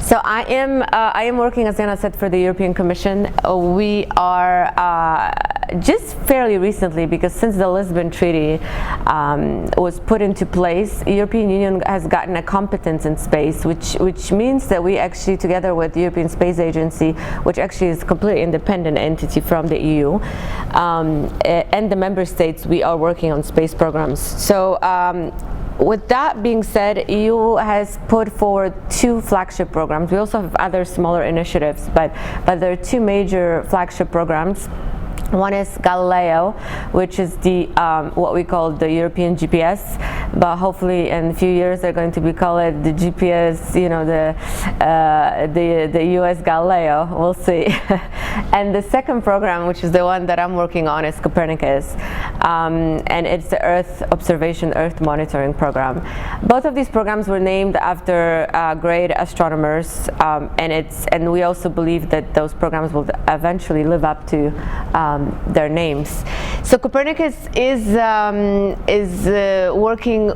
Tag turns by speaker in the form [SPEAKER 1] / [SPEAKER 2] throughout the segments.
[SPEAKER 1] So I am working, as Jana said, for the European Commission. We are just fairly recently, because since the Lisbon Treaty was put into place, the European Union has gotten a competence in space, which means that we actually, together with the European Space Agency, which actually is a completely independent entity from the EU, and the member states, we are working on space programs. So with that being said, EU has put forward 2 flagship programs. We also have other smaller initiatives, but there are 2 major flagship programs. One is Galileo, which is the what we call the European GPS, but hopefully in a few years they're going to be called the GPS, you know, the US Galileo. We'll see. And the second program, which is the one that I'm working on, is Copernicus, and it's the Earth observation, Earth monitoring program. Both of these programs were named after great astronomers, and we also believe that those programs will eventually live up to their names. So Copernicus is working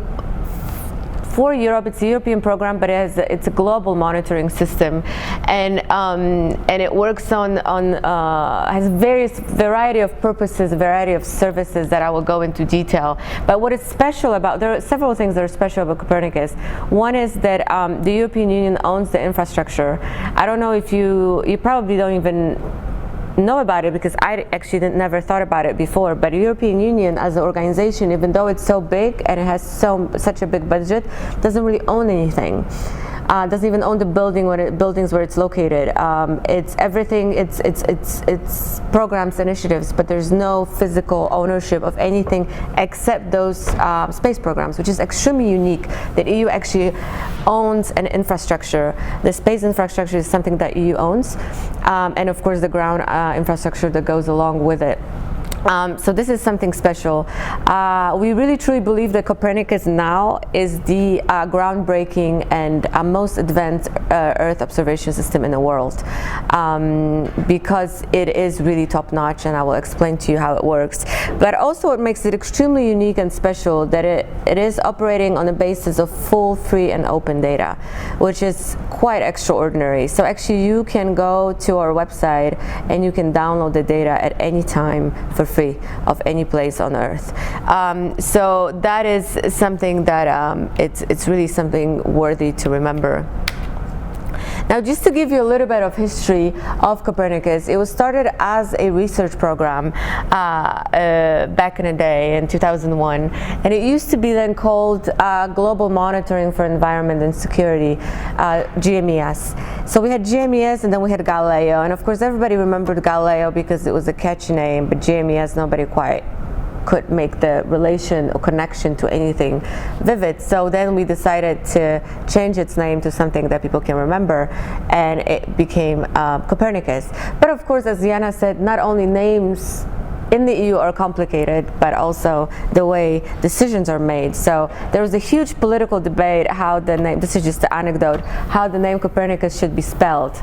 [SPEAKER 1] for Europe. It's a European program, but it's a global monitoring system, and it works on has various variety of purposes, a variety of services that I will go into detail. But what is special about, there are several things that are special about Copernicus. One is that the European Union owns the infrastructure. I don't know if you probably don't even know about it, because I actually never thought about it before, but the European Union as an organization, even though it's so big and it has such a big budget, doesn't really own anything. Doesn't even own the buildings where it's located. It's everything. It's programs, initiatives, but there's no physical ownership of anything except those space programs, which is extremely unique. That EU actually owns an infrastructure. The space infrastructure is something that EU owns, and of course the ground infrastructure that goes along with it. So this is something special. We really truly believe that Copernicus now is the groundbreaking and most advanced Earth observation system in the world, because it is really top-notch, and I will explain to you how it works. But also what makes it extremely unique and special, that it is operating on the basis of full, free, and open data, which is quite extraordinary. So actually you can go to our website and you can download the data at any time for free of any place on Earth. So that is something that it's really something worthy to remember. Now, just to give you a little bit of history of Copernicus, it was started as a research program back in the day in 2001, and it used to be then called Global Monitoring for Environment and Security, GMES. So we had GMES, and then we had Galileo, and of course everybody remembered Galileo because it was a catchy name, but GMES nobody quite could make the relation or connection to anything vivid. So then we decided to change its name to something that people can remember, and it became Copernicus. But of course, as Jana said, not only names in the EU are complicated, but also the way decisions are made. So there was a huge political debate how the name, this is just an anecdote, how the name Copernicus should be spelled,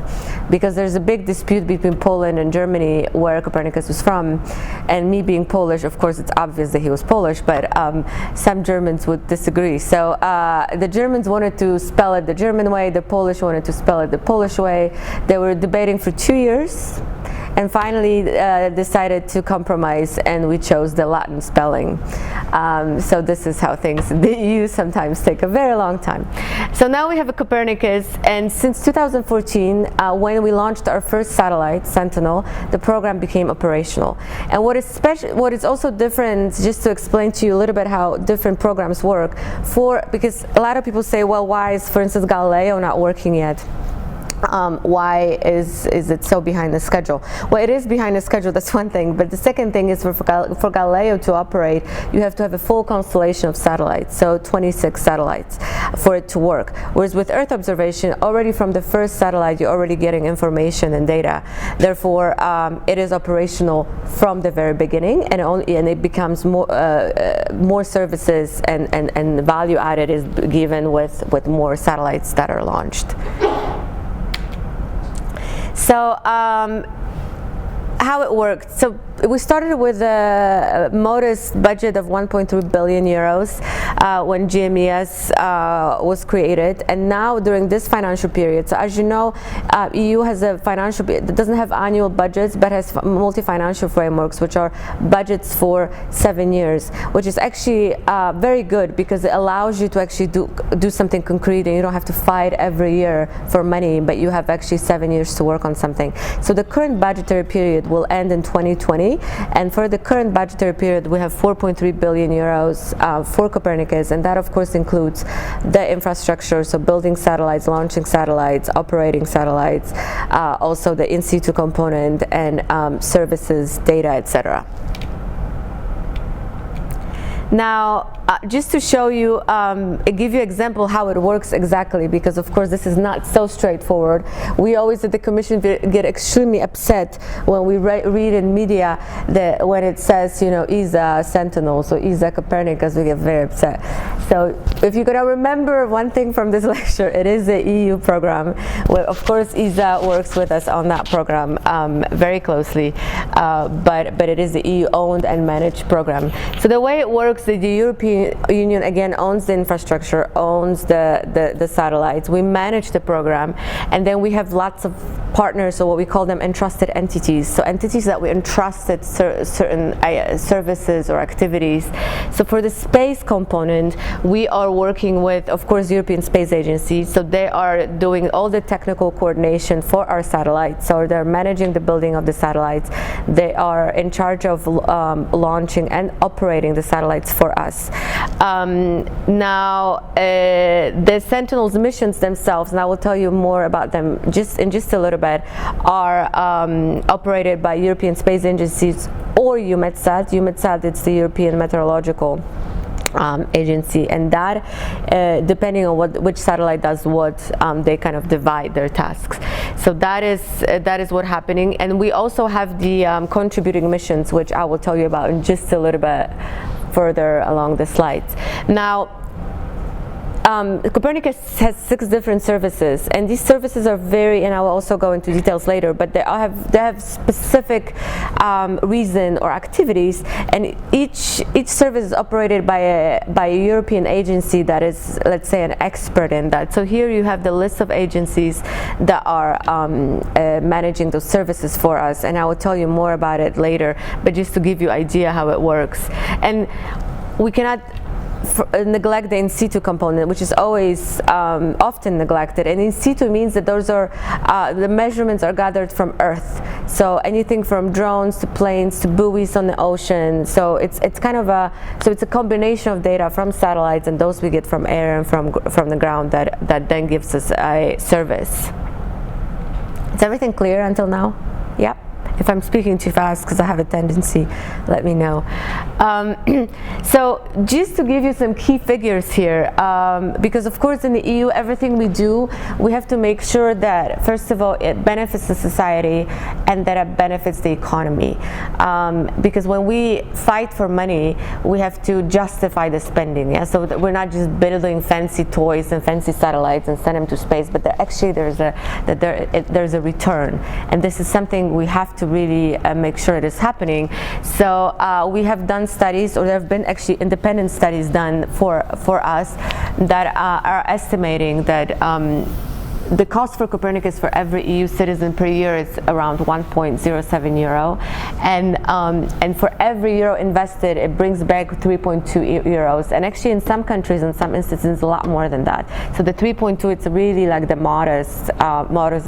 [SPEAKER 1] because there's a big dispute between Poland and Germany where Copernicus was from, and me being Polish, of course it's obvious that he was Polish, but some Germans would disagree. So the Germans wanted to spell it the German way, the Polish wanted to spell it the Polish way. They were debating for 2 years, and finally decided to compromise, and we chose the Latin spelling. So this is how things in the EU sometimes take a very long time. So now we have a Copernicus, and since 2014, when we launched our first satellite, Sentinel, the program became operational. And what is also different, just to explain to you a little bit how different programs work, because a lot of people say, well, why is, for instance, Galileo not working yet? Why is it so behind the schedule? Well, it is behind the schedule, that's one thing, but the second thing is for Galileo to operate, you have to have a full constellation of satellites, so 26 satellites for it to work. Whereas with Earth observation, already from the first satellite, you're already getting information and data. Therefore, it is operational from the very beginning, and it becomes more services and value added is given with more satellites that are launched. So how it worked. So we started with a modest budget of 1.3 billion euros when GMES was created, and now during this financial period, so as you know, EU has a financial, it doesn't have annual budgets but has multi-financial frameworks, which are budgets for 7 years, which is actually very good because it allows you to actually do something concrete, and you don't have to fight every year for money, but you have actually 7 years to work on something. So the current budgetary period will end in 2020, and for the current budgetary period we have 4.3 billion euros for Copernicus, and that of course includes the infrastructure, so building satellites, launching satellites, operating satellites, also the in situ component, and services, data, etc. Now, just to show you, give you an example how it works exactly, because of course this is not so straightforward. We always at the Commission get extremely upset when we read in media that when it says, you know, ESA Sentinels or ESA Copernicus, we get very upset. So if you're gonna remember one thing from this lecture, it is the EU program. Well, of course ESA works with us on that program very closely, but it is the EU owned and managed program. So the way it works, the European Union again owns the infrastructure, owns the satellites. We manage the program, and then we have lots of partners, so what we call them entrusted entities. So entities that we entrusted certain services or activities. So for the space component, we are working with, of course, European Space Agency. So they are doing all the technical coordination for our satellites. So they're managing the building of the satellites. They are in charge of launching and operating the satellites for us. Now, the Sentinels missions themselves, and I will tell you more about them in just a little bit, are operated by European Space Agencies or EUMETSAT. EUMETSAT, it's the European Meteorological Agency, and that depending on which satellite does what, they kind of divide their tasks. So that is what's happening, and we also have the contributing missions, which I will tell you about in just a little bit further along the slides. Now, Copernicus has 6 different services, and these services are very, and I will also go into details later, but they have specific reason or activities, and each service is operated by a European agency that is, let's say, an expert in that. So here you have the list of agencies that are managing those services for us, and I will tell you more about it later, but just to give you an idea how it works. And we cannot neglect the in situ component, which is always often neglected. And in situ means that those are the measurements are gathered from Earth. So anything from drones to planes to buoys on the ocean. So it's kind of it's a combination of data from satellites and those we get from air and from the ground that then gives us a service. Is everything clear until now? Yep. If I'm speaking too fast, because I have a tendency, let me know. So just to give you some key figures here, because of course in the EU, everything we do, we have to make sure that, first of all, it benefits the society and that it benefits the economy. Because when we fight for money, we have to justify the spending. Yeah? So that we're not just building fancy toys and fancy satellites and send them to space, but actually there's a return. And this is something we have to really make sure it is happening. So we have done studies, or there have been actually independent studies done for us that are estimating that the cost for Copernicus for every EU citizen per year is around 1.07 euro, and for every euro invested, it brings back 3.2 euros. And actually, in some countries, in some instances, a lot more than that. So the 3.2, it's really like the modest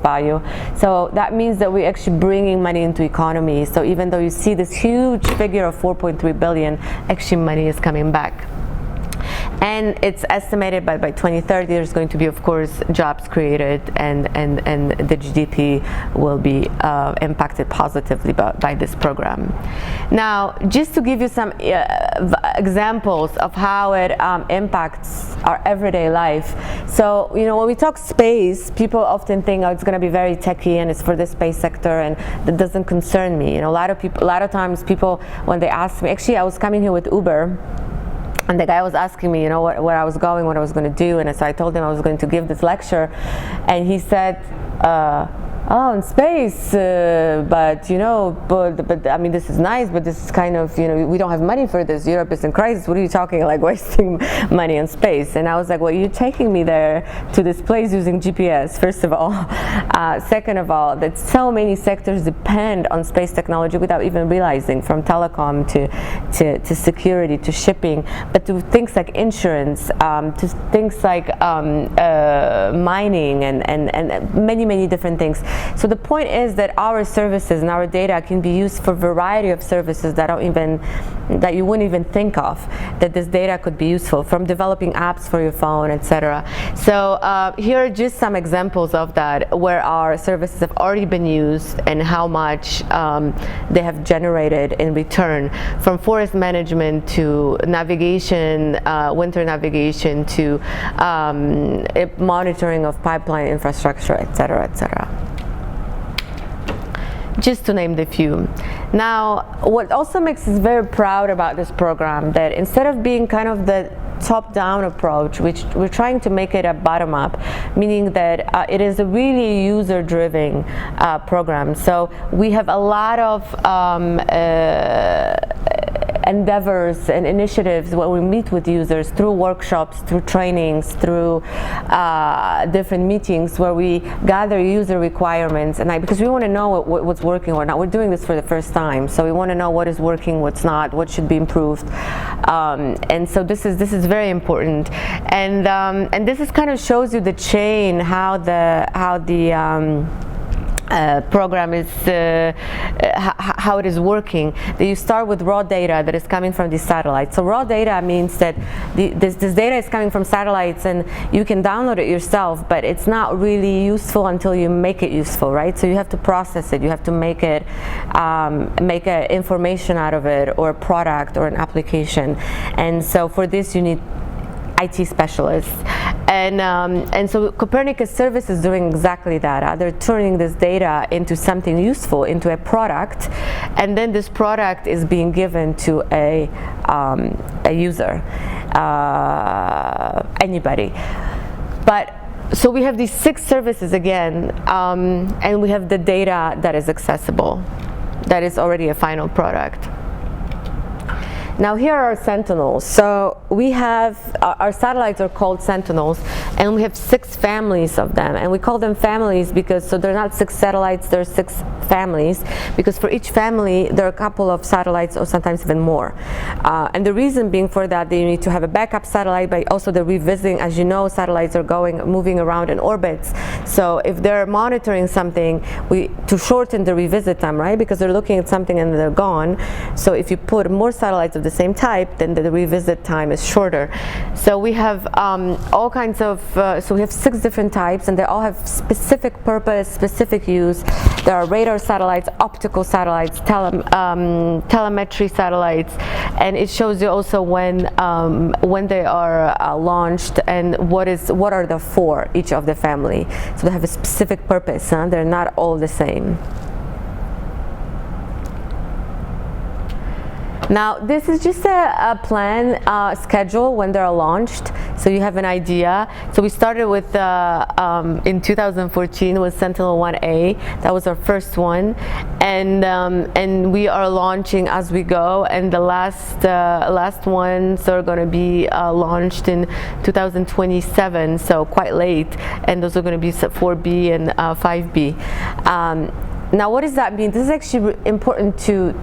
[SPEAKER 1] value. So that means that we're actually bringing money into economy. So even though you see this huge figure of 4.3 billion, actually money is coming back. And it's estimated by 2030 there's going to be, of course, jobs created, and the GDP will be impacted positively by this program. Now, just to give you some examples of how it impacts our everyday life. So, you know, when we talk space, people often think, oh, it's going to be very techy and it's for the space sector, and that doesn't concern me. You know, a lot of times people, when they ask me, actually, I was coming here with Uber, and the guy was asking me, you know, where I was going, what I was going to do, and so I told him I was going to give this lecture, and he said, oh, in space, but I mean, this is nice, but this is kind of, we don't have money for this. Europe is in crisis. What are you talking, like wasting money on space? And I was like, well, you're taking me there to this place using GPS, first of all. Second of all, that so many sectors depend on space technology without even realizing, from telecom to security to shipping, but to things like insurance, to things like mining and many different things. So the point is that our services and our data can be used for a variety of services that you wouldn't even think of that this data could be useful, from developing apps for your phone, etc. So here are just some examples of that, where our services have already been used and how much they have generated in return, from forest management to navigation, winter navigation, to monitoring of pipeline infrastructure, etc., etc. Just to name the few. Now, what also makes us very proud about this program, that instead of being kind of the top-down approach, which we're trying to make it a bottom-up, meaning that it is a really user-driven program. So we have a lot of endeavors and initiatives where we meet with users through workshops, through trainings, through different meetings where we gather user requirements, and because we want to know what's working or not. We're doing this for the first time, so we want to know what is working, what's not, what should be improved, and so this is very important, and this is kind of shows you the chain, how the program is, how it is working. That you start with raw data that is coming from these satellites. So raw data means that this data is coming from satellites, and you can download it yourself, but it's not really useful until you make it useful, right? So you have to process it, you have to make it, make information out of it, or a product or an application. And so for this you need IT specialists, and so Copernicus service is doing exactly that. They're turning this data into something useful, into a product, and then this product is being given to a user, anybody. But so we have these 6 services again, and we have the data that is accessible, that is already a final product. Now here are our Sentinels. So we have, our satellites are called Sentinels, and we have 6 families of them. And we call them families because, so they're not 6 satellites, they're 6 families, because for each family there are a couple of satellites, or sometimes even more. And the reason being for that you need to have a backup satellite, but also the revisiting. As you know, satellites are moving around in orbits. So if they're monitoring something, to shorten the revisit time, right? Because they're looking at something and they're gone. So if you put more satellites of the same type, then the revisit time is shorter. So we have all kinds of, so we have 6 different types, and they all have specific purpose, specific use. There are radar satellites, optical satellites, telemetry satellites, and it shows you also when they are launched and what are the for each of the family. So they have a specific purpose. They're not all the same. Now, this is just a plan schedule when they're launched, so you have an idea. So we started with, in 2014 with Sentinel-1A. That was our first one, and we are launching as we go. And the last ones are going to be launched in 2027, so quite late. And those are going to be 4B and 5B. Now, what does that mean? This is actually important to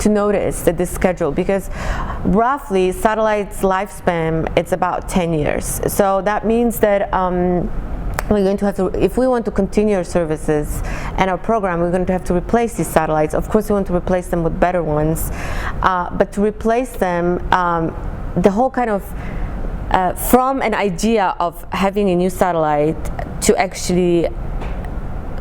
[SPEAKER 1] notice that this schedule, because roughly satellites' lifespan, it's about 10 years. So that means that we're going to have to, if we want to continue our services and our program, we're going to have to replace these satellites. Of course, we want to replace them with better ones, but to replace them, the whole kind of from an idea of having a new satellite to actually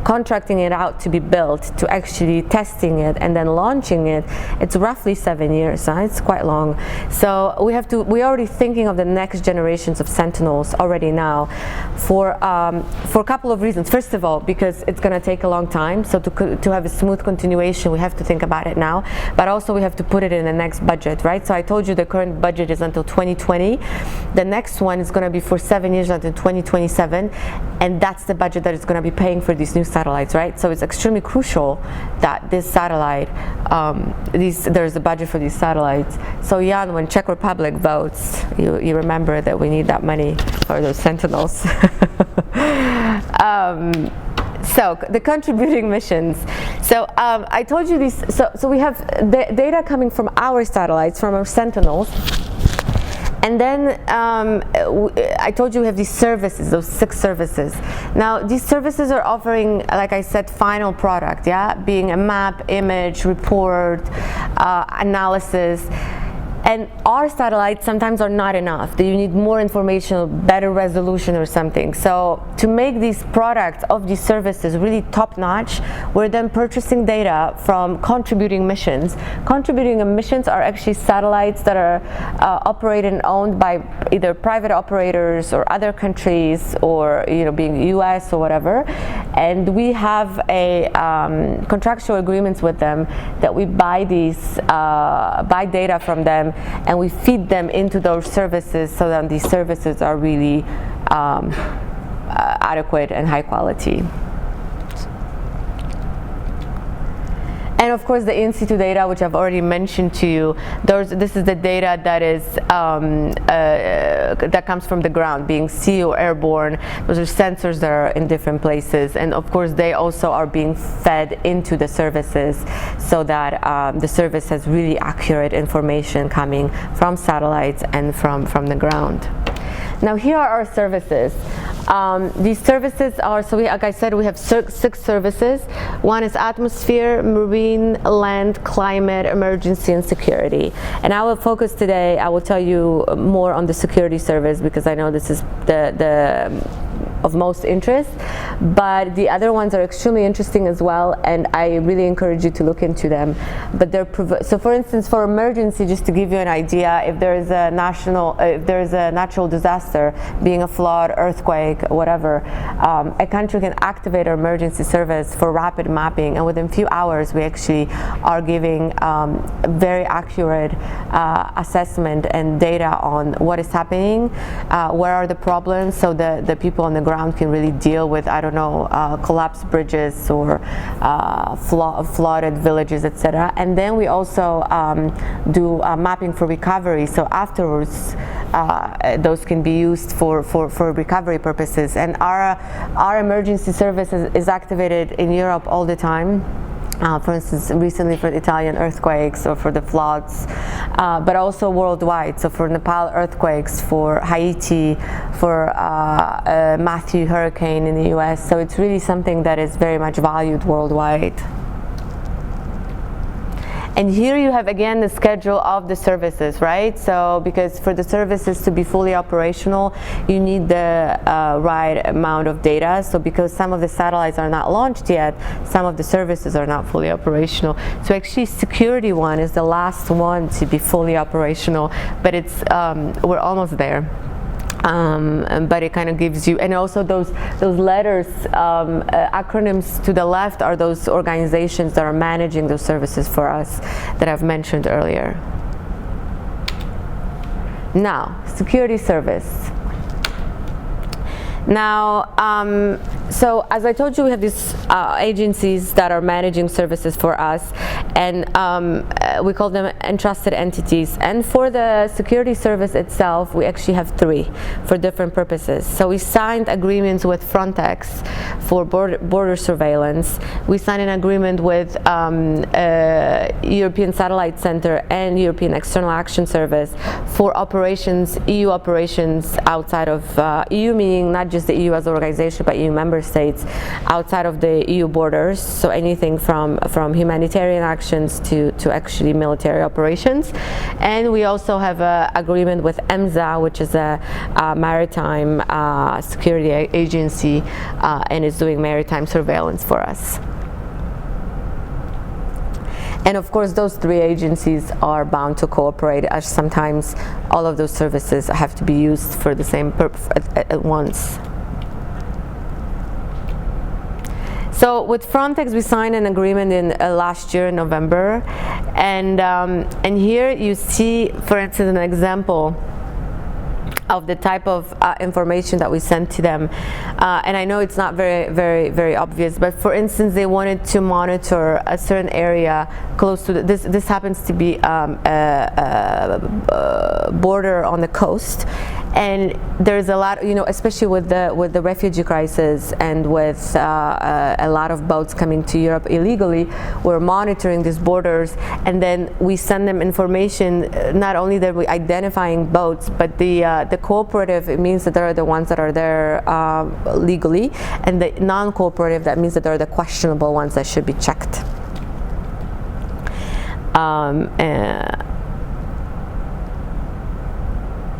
[SPEAKER 1] contracting it out to be built, to actually testing it and then launching it, it's roughly 7 years. It's quite long. So we're already thinking of the next generations of Sentinels already now, for a couple of reasons. First of all, because it's going to take a long time, so to have a smooth continuation, we have to think about it now, but also we have to put it in the next budget, right? So I told you the current budget is until 2020. The next one is going to be for 7 years until 2027, and that's the budget that is going to be paying for these new satellites, right? So it's extremely crucial that this satellite, there's a budget for these satellites. So Jan, when Czech Republic votes, you remember that we need that money for those Sentinels. So the contributing missions. So I told you these. So we have the data coming from our satellites, from our Sentinels. And then I told you we have these services, those 6 services. Now these services are offering, like I said, final product, being a map, image, report, analysis. And our satellites sometimes are not enough. You need more information, better resolution or something. So to make these products of these services really top-notch, we're then purchasing data from contributing missions. Contributing missions are actually satellites that are operated and owned by either private operators or other countries, or being US or whatever. And we have a contractual agreements with them that we buy data from them, and we feed them into those services, so that these services are really adequate and high quality. And of course, the in situ data, which I've already mentioned to you, this is the data that is that comes from the ground, being sea or airborne. Those are sensors that are in different places, and of course, they also are being fed into the services, so that the service has really accurate information coming from satellites and from the ground. Now here are our services. These services are, like I said, we have 6 services. One is atmosphere, marine, land, climate, emergency, and security. And I will focus today, I will tell you more on the security service, because I know this is the of most interest, but the other ones are extremely interesting as well, and I really encourage you to look into them. But so for instance, for emergency, just to give you an idea, if there is a natural disaster, being a flood, earthquake, whatever, a country can activate our emergency service for rapid mapping, and within a few hours we actually are giving very accurate assessment and data on what is happening, where are the problems, so the people on the ground can really deal with, collapsed bridges or flooded villages, etc. And then we also do mapping for recovery, so afterwards those can be used for recovery purposes. And our emergency service is activated in Europe all the time. For instance, recently for the Italian earthquakes or for the floods, but also worldwide. So for Nepal earthquakes, for Haiti, for Matthew hurricane in the US. So it's really something that is very much valued worldwide. And here you have again the schedule of the services, right? So because for the services to be fully operational, you need the right amount of data. So because some of the satellites are not launched yet, some of the services are not fully operational. So actually security one is the last one to be fully operational, but it's we're almost there. But it kind of gives you, and also those letters, acronyms to the left are those organizations that are managing those services for us that I've mentioned earlier. Now, security service. Now, so as I told you, we have these agencies that are managing services for us, and we call them entrusted entities. And for the security service itself, we actually have 3 for different purposes. So we signed agreements with Frontex for border surveillance. We signed an agreement with European Satellite Center and European External Action Service for operations, EU operations outside of EU, meaning not just the EU as an organization, but EU member states outside of the EU borders. So anything from humanitarian action actions to actually military operations. And we also have an agreement with EMSA, which is a maritime security agency, and is doing maritime surveillance for us. And of course, those three agencies are bound to cooperate, as sometimes all of those services have to be used for the same purpose at once. So with Frontex, we signed an agreement in last year in November, and here you see, for instance, an example of the type of information that we sent to them, and I know it's not very obvious, but for instance, they wanted to monitor a certain area close to this happens to be a border on the coast, and there's a lot, especially with the refugee crisis and with a lot of boats coming to Europe illegally. We're monitoring these borders, and then we send them information. Not only that we're identifying boats, but the cooperative, it means that they're the ones that are there legally, and the non-cooperative, that means that they're the questionable ones that should be checked.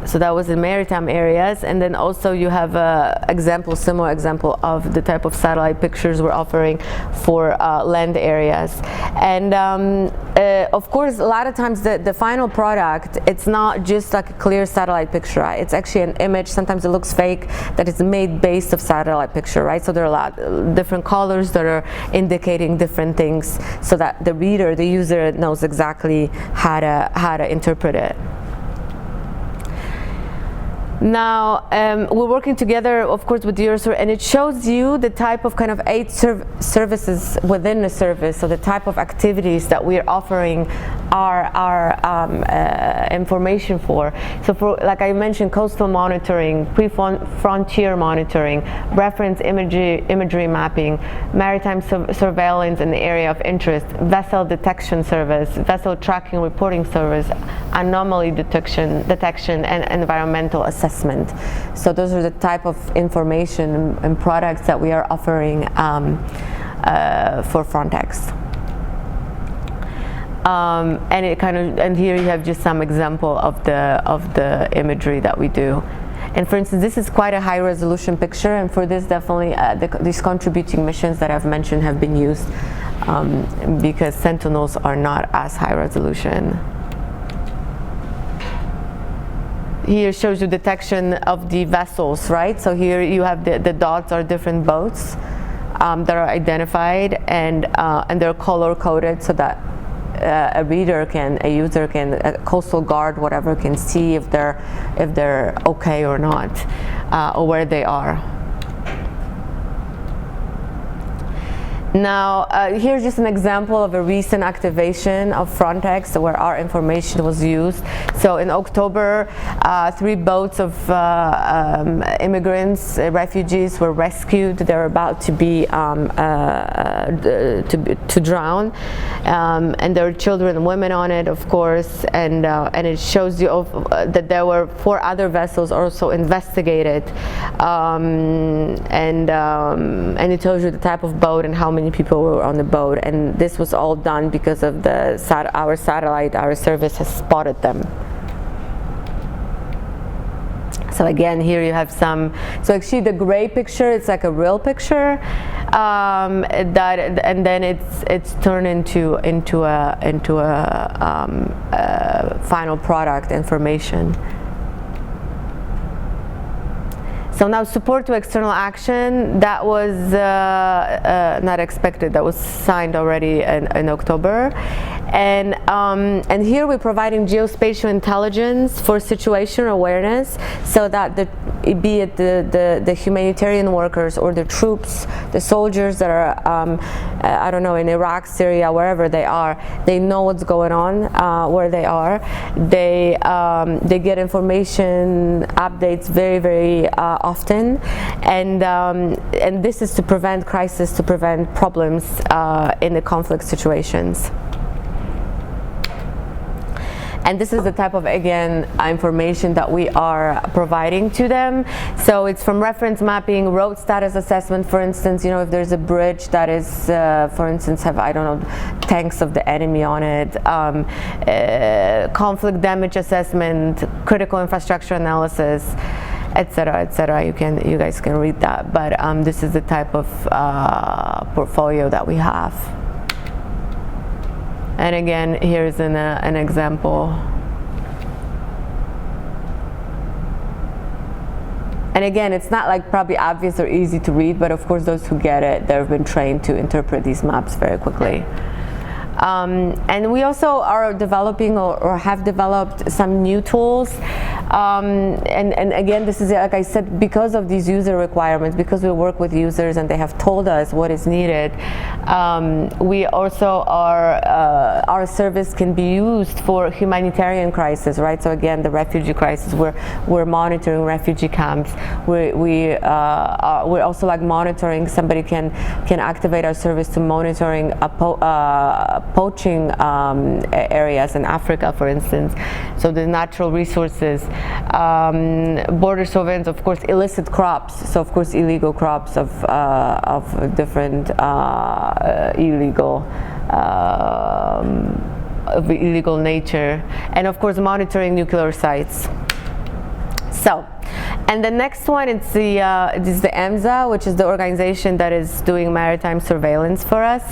[SPEAKER 1] So that was in maritime areas, and then also you have a similar example of the type of satellite pictures we're offering for land areas. And of course, a lot of times the final product, it's not just like a clear satellite picture, right? It's actually an image. Sometimes it looks fake, that is made based of satellite picture, right? So there are a lot of different colors that are indicating different things, so that the reader, the user, knows exactly how to interpret it. Now, we're working together, of course, with Directorate, and it shows you the type of kind of 8 services within the service, so the type of activities that we're offering our information for. So for, like I mentioned, coastal monitoring, pre-frontier monitoring, reference imagery mapping, maritime surveillance in the area of interest, vessel detection service, vessel tracking reporting service, anomaly detection, and environmental assessment. So those are the type of information and products that we are offering for Frontex. And here you have just some example of the imagery that we do. And for instance, this is quite a high resolution picture, and for this definitely these contributing missions that I've mentioned have been used because Sentinels are not as high resolution. Here shows you detection of the vessels, right? So here you have the dots are different boats that are identified, and they're color coded so that a user can, a coastal guard, whatever, can see if they're okay or not, or where they are. Now, here's just an example of a recent activation of Frontex where our information was used. So in October, 3 boats of immigrants, refugees were rescued. They're about to be to drown, and there are children and women on it, of course. And it shows you that there were 4 other vessels also investigated, and it tells you the type of boat and how many people were on the boat, and this was all done because of our satellite, our service has spotted them. So again, here you have so actually the gray picture, it's like a real picture, and then it's turned into a final product information. So now support to external action, that was not expected, that was signed already in October. And here we're providing geospatial intelligence for situational awareness, so that be it the humanitarian workers or the troops, the soldiers that are, I don't know, in Iraq, Syria, wherever they are, they know what's going on, where they are. They get information, updates very often, and this is to prevent crisis, to prevent problems in the conflict situations. And this is the type of, again, information that we are providing to them. So it's from reference mapping, road status assessment, for instance, you know, if there's a bridge that is, for instance, have, I don't know, tanks of the enemy on it, conflict damage assessment, critical infrastructure analysis, etc., etc. You guys can read that, but this is the type of portfolio that we have. And again, here's an example. And again, it's not like probably obvious or easy to read, but of course those who get it, they've been trained to interpret these maps very quickly. And we also are developing or have developed some new tools. And again, this is, like I said, because of these user requirements, because we work with users and they have told us what is needed, we also are, our service can be used for humanitarian crisis, right? So again, the refugee crisis, we're monitoring refugee camps. We're also like monitoring, somebody can activate our service to monitoring poaching areas in Africa, for instance. So the natural resources, border surveillance, of course, illicit crops. So of course, illegal crops of different illegal nature, and of course, monitoring nuclear sites. So. And the next one, it's the EMSA, which is the organization that is doing maritime surveillance for us.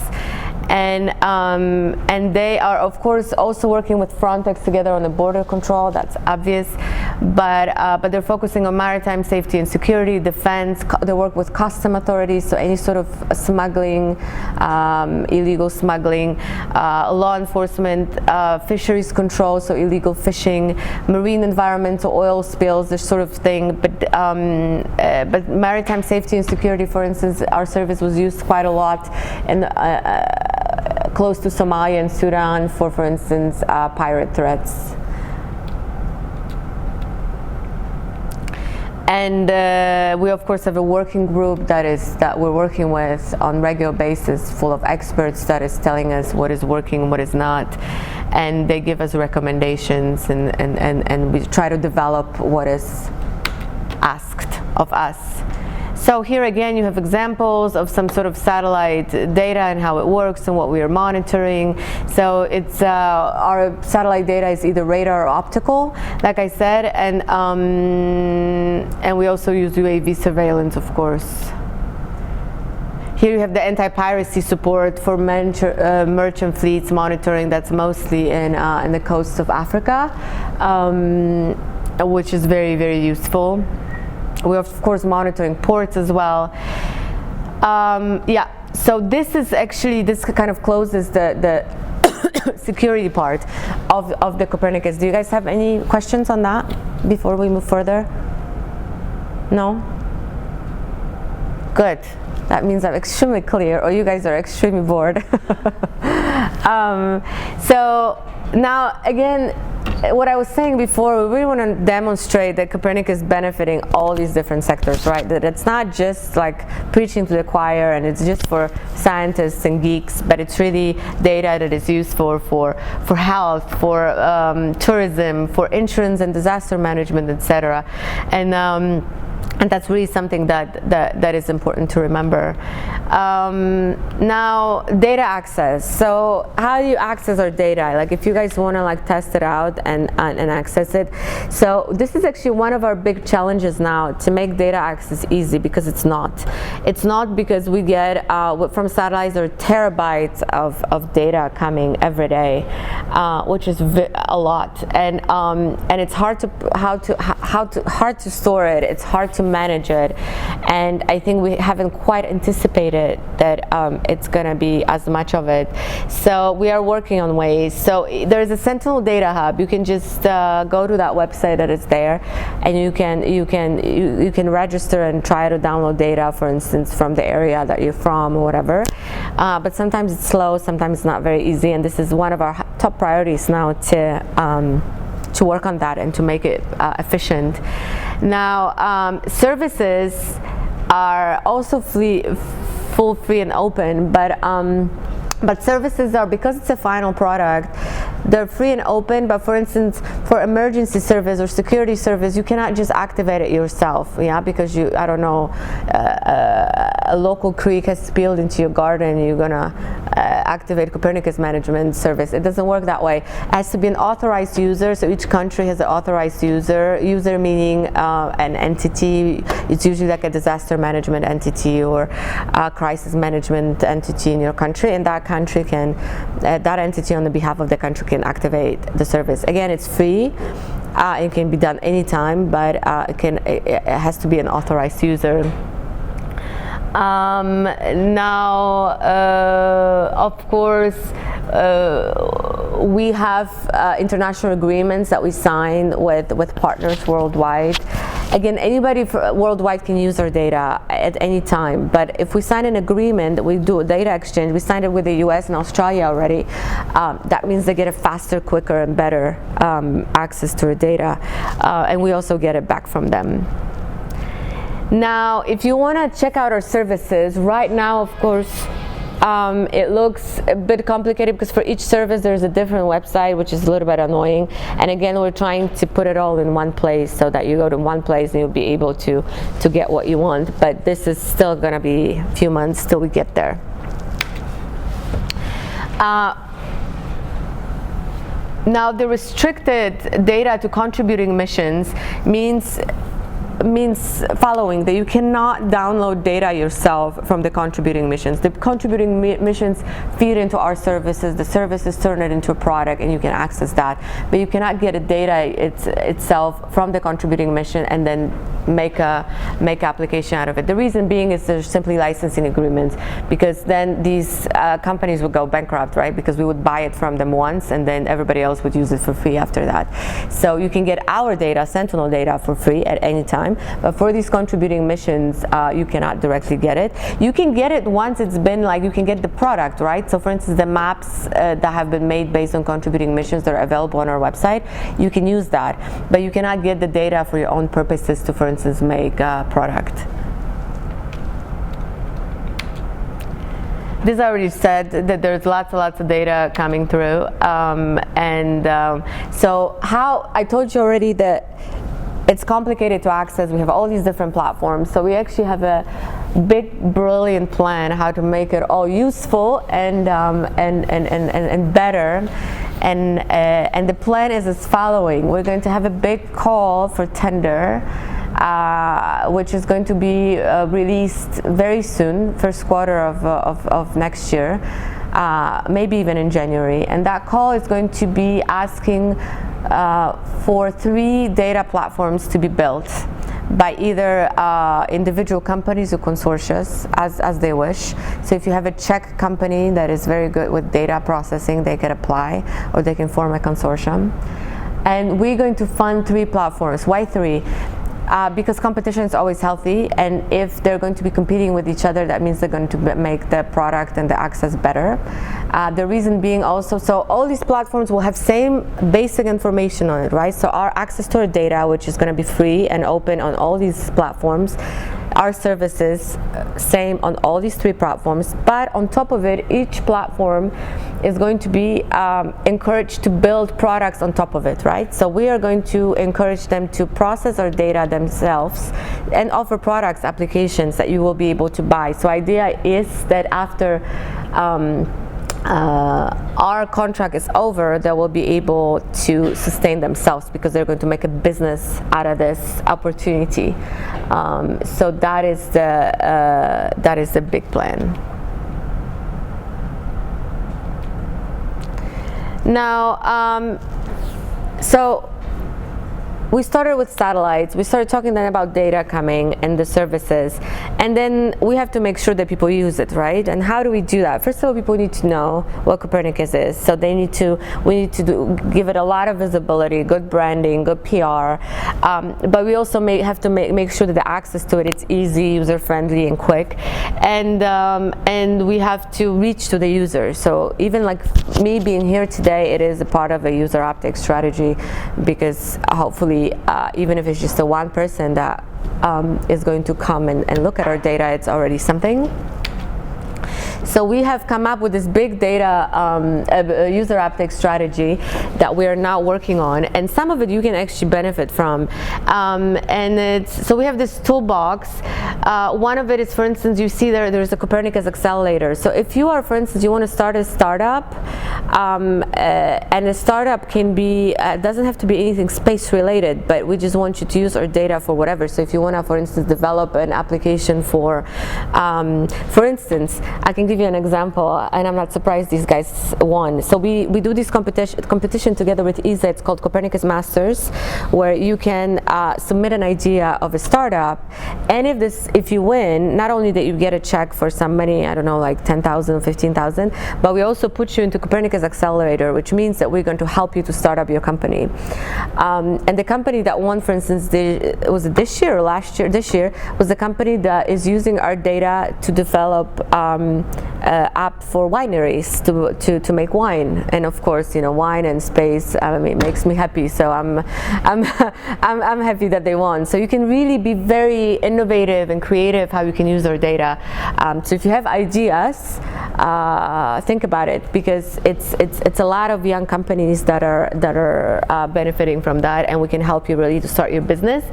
[SPEAKER 1] And they are, of course, also working with Frontex together on the border control. That's obvious, but they're focusing on maritime safety and security, defense. They work with custom authorities, so any sort of smuggling, illegal smuggling, law enforcement, fisheries control, so illegal fishing, marine environmental oil spills, this sort of thing. But maritime safety and security, for instance, our service was used quite a lot in close to Somalia and Sudan for instance, pirate threats. And we of course have a working group that we're working with on regular basis, full of experts that is telling us what is working and what is not, and they give us recommendations, and we try to develop what is asked of us. So here again, you have examples of some sort of satellite data and how it works and what we are monitoring. So it's our satellite data is either radar or optical, like I said, and we also use UAV surveillance, of course. Here you have the anti-piracy support for merchant fleets monitoring. That's mostly in the coasts of Africa, which is very, very useful. We're of course monitoring ports as well. Yeah, so this is actually, this kind of closes the security part of the Copernicus. Do you guys have any questions on that before we move further? No? Good. That means I'm extremely clear, or you guys are extremely bored. So now again, what I was saying before, we really want to demonstrate that Copernicus is benefiting all these different sectors, right? That it's not just like preaching to the choir and it's just for scientists and geeks, but it's really data that is useful for health, for tourism, for insurance and disaster management, etc. And that's really something that is important to remember. Now, data access. So how do you access our data? Like if you guys want to like test it out and access it. So this is actually one of our big challenges now, to make data access easy, because it's not. It's not, because we get from satellites, there are terabytes of data coming every day, which is a lot, and it's hard to store it. It's hard to manage it, and I think we haven't quite anticipated that it's going to be as much of it. So we are working on ways. So there's a Sentinel data hub. You can just go to that website that is there, and you can register and try to download data, for instance, from the area that you're from or whatever. But sometimes it's slow, sometimes it's not very easy, and this is one of our top priorities now to work on that and to make it efficient. Now, services are also full, free, and open, but services are, because it's a final product, they're free and open, but for instance, for emergency service or security service, you cannot just activate it yourself, yeah, because I don't know, a local creek has spilled into your garden, you're gonna activate Copernicus management service. It doesn't work that way. It has to be an authorized user, so each country has an authorized user meaning an entity. It's usually like a disaster management entity or a crisis management entity in your country, and that country can, that entity on the behalf of the country can activate the service. Again, it's free. It can be done anytime, but it has to be an authorized user. Now, of course, we have international agreements that we sign with partners worldwide. Again, anybody worldwide can use our data at any time, but if we sign an agreement, we do a data exchange, we signed it with the US and Australia already, that means they get a faster, quicker, and better access to our data, and we also get it back from them. Now, if you want to check out our services, right now, of course, it looks a bit complicated because for each service there's a different website, which is a little bit annoying. And again, we're trying to put it all in one place so that you go to one place and you'll be able to get what you want. But this is still going to be a few months till we get there. Now, the restricted data to contributing missions means following, that you cannot download data yourself from the contributing missions. The contributing missions feed into our services, the services turn it into a product, and you can access that, but you cannot get a data itself from the contributing mission and then make application out of it. The reason being is there's simply licensing agreements, because then these companies would go bankrupt, right? Because we would buy it from them once and then everybody else would use it for free after that. So you can get our data, Sentinel data, for free at any time, but for these contributing missions, you cannot directly get it. You can get it once it's been, like, you can get the product, right? So for instance, the maps that have been made based on contributing missions that are available on our website, you can use that, but you cannot get the data for your own purposes to, for instance, make a product. This I already said that there's lots of data coming through, so how I told you already that it's complicated to access. We have all these different platforms, so we actually have a big, brilliant plan how to make it all useful and better. And the plan is as following: we're going to have a big call for tender, which is going to be released very soon, first quarter of next year, maybe even in January. And that call is going to be asking for 3 data platforms to be built by either individual companies or consortia as they wish. So if you have a Czech company that is very good with data processing, they can apply, or they can form a consortium. And we're going to fund 3 platforms. Why 3? Because competition is always healthy, and if they're going to be competing with each other, that means they're going to make the product and the access better. The reason being also, so all these platforms will have same basic information on it, right? So our access to our data, which is going to be free and open on all these platforms, our services, same on all these 3 platforms, but on top of it, each platform is going to be encouraged to build products on top of it, right? So we are going to encourage them to process our data themselves and offer products, applications that you will be able to buy. So idea is that after our contract is over, they will be able to sustain themselves because they're going to make a business out of this opportunity. So that is the big plan. Now, so we started with satellites. We started talking then about data coming and the services, and then we have to make sure that people use it, right? And how do we do that? First of all, people need to know what Copernicus is. So we need to give it a lot of visibility, good branding, good PR, but we also have to make sure that the access to it's easy, user-friendly, and quick, and we have to reach to the user. So even like me being here today, it is a part of a user uptake strategy, because hopefully even if it's just a one person that is going to come and look at our data, it's already something. So we have come up with this big data user uptake strategy that we are now working on, and some of it you can actually benefit from. So we have this toolbox. One of it is, for instance, you see there's a Copernicus accelerator. So if you are, for instance, you want to start a startup, and a startup can be, doesn't have to be anything space related, but we just want you to use our data for whatever. So if you want to, for instance, develop an application for instance, I can give you an example, and I'm not surprised these guys won. So we do this competition together with ESA. It's called Copernicus Masters, where you can submit an idea of a startup, and if you win, not only that you get a check for some money, I don't know, like 10,000 or 15,000, but we also put you into Copernicus Accelerator, which means that we're going to help you to start up your company. And the company that won, for instance, was it this year or last year? This year was the company that is using our data to develop app for wineries to make wine. And of course, wine and space, it makes me happy. So I'm happy that they won. So you can really be very innovative and creative how you can use our data. So if you have ideas, think about it, because it's a lot of young companies that are benefiting from that, and we can help you really to start your business.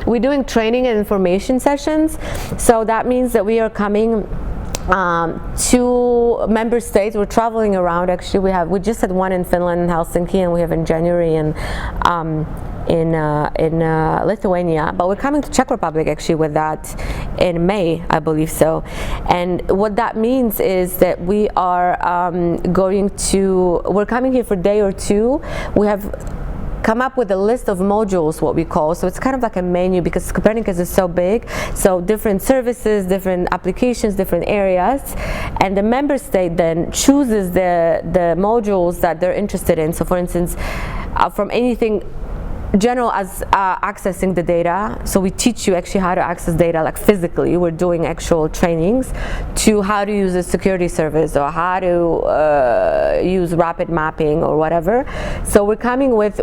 [SPEAKER 1] We're doing training and information sessions, so that means that we are coming to member states. We're traveling around. Actually, we just had one in Finland, in Helsinki, and we have in January in Lithuania, but we're coming to Czech Republic actually with that in May, I believe so. And what that means is that we are we're coming here for a day or two. We have come up with a list of modules, what we call. So it's kind of like a menu, because Copernicus is so big. So different services, different applications, different areas. And the member state then chooses the modules that they're interested in. So for instance, from anything general as accessing the data, so we teach you actually how to access data, like physically, we're doing actual trainings, to how to use a security service, or how to use rapid mapping or whatever. So we're coming with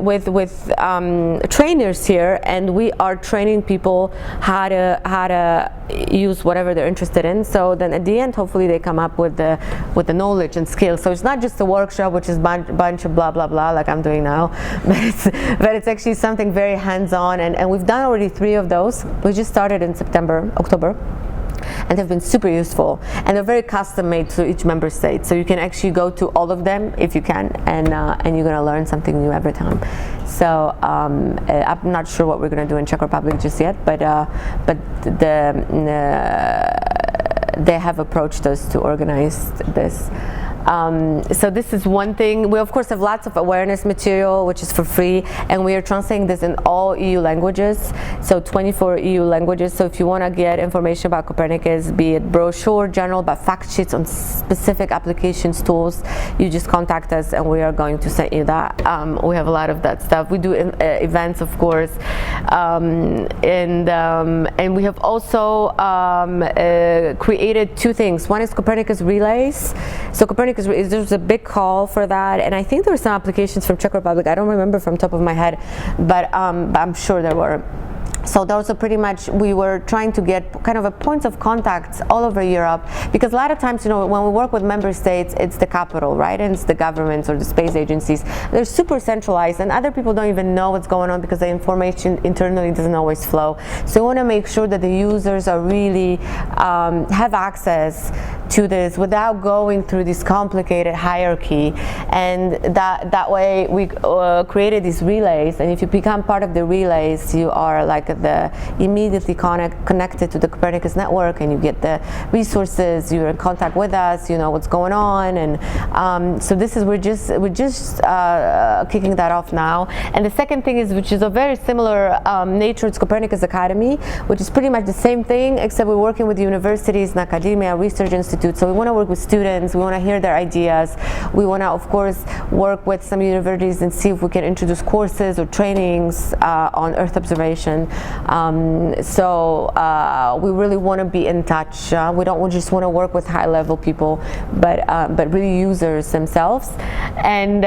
[SPEAKER 1] trainers here, and we are training people how to use whatever they're interested in. So then at the end, hopefully they come up with the knowledge and skills. So it's not just a workshop, which is bunch of blah blah blah like I'm doing now, but it's actually something very hands-on, and we've done already 3 of those. We just started in October, and they've been super useful, and they're very custom made to each member state. So you can actually go to all of them if you can, and you're going to learn something new every time. So I'm not sure what we're going to do in Czech Republic just yet, but they have approached us to organize this. So this is one thing. We of course have lots of awareness material, which is for free, and we are translating this in all EU languages, so 24 EU languages. So if you want to get information about Copernicus, be it brochure, general, but fact sheets on specific applications, tools, you just contact us and we are going to send you that. We have a lot of that stuff. We do events, of course, and we have also created 2 things. One is Copernicus Relays. So Copernicus, there's a big call for that, and I think there were some applications from Czech Republic. I don't remember from top of my head, but I'm sure there were. So those are pretty much, we were trying to get kind of a points of contacts all over Europe, because a lot of times, when we work with member states, it's the capital, right? And it's the governments or the space agencies. They're super centralized, and other people don't even know what's going on because the information internally doesn't always flow. So we want to make sure that the users are really have access to this without going through this complicated hierarchy. And that way we created these relays, and if you become part of the relays, you are like immediately connected to the Copernicus network, and you get the resources, you're in contact with us, you know what's going on. And so we're just kicking that off now. And the second thing is, which is a very similar nature, it's Copernicus Academy, which is pretty much the same thing, except we're working with universities and academia, research institutes. So we want to work with students, we want to hear their ideas, we want to of course work with some universities and see if we can introduce courses or trainings on Earth observation. We really want to be in touch. We don't just want to work with high-level people, but really users themselves. And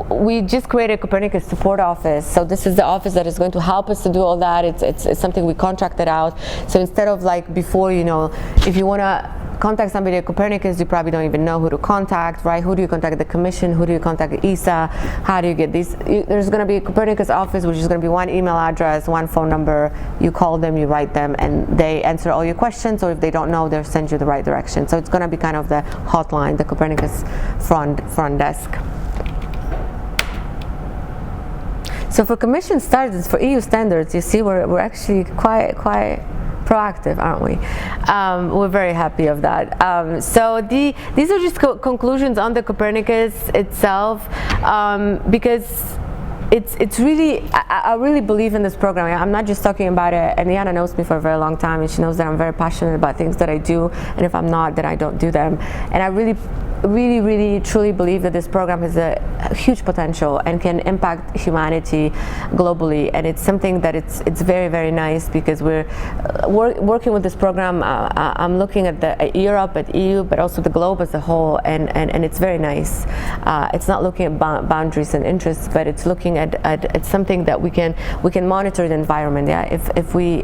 [SPEAKER 1] we just created a Copernicus support office. So this is the office that is going to help us to do all that. It's something we contracted out. So instead of like before, if you want to contact somebody at Copernicus, you probably don't even know who to contact, right? Who do you contact? The commission? Who do you contact? ESA? How do you get these? There's going to be a Copernicus office, which is going to be one email address, one phone number. You call them, you write them, and they answer all your questions, or if they don't know, they'll send you the right direction. So it's going to be kind of the hotline, the Copernicus front desk. So for commission standards, for EU standards, you see we're actually quite proactive, aren't we? We're very happy of that. So these are just conclusions on the Copernicus itself, because it's really, I really believe in this program. I'm not just talking about it, and Jana knows me for a very long time, and she knows that I'm very passionate about things that I do, and if I'm not, then I don't do them. And I really truly believe that this program has a huge potential and can impact humanity globally, and it's something that it's very, very nice, because we're working with this program. I'm looking at Europe, at EU, but also the globe as a whole, and it's very nice. It's not looking at boundaries and interests, but it's looking at something that we can monitor the environment. Yeah, if we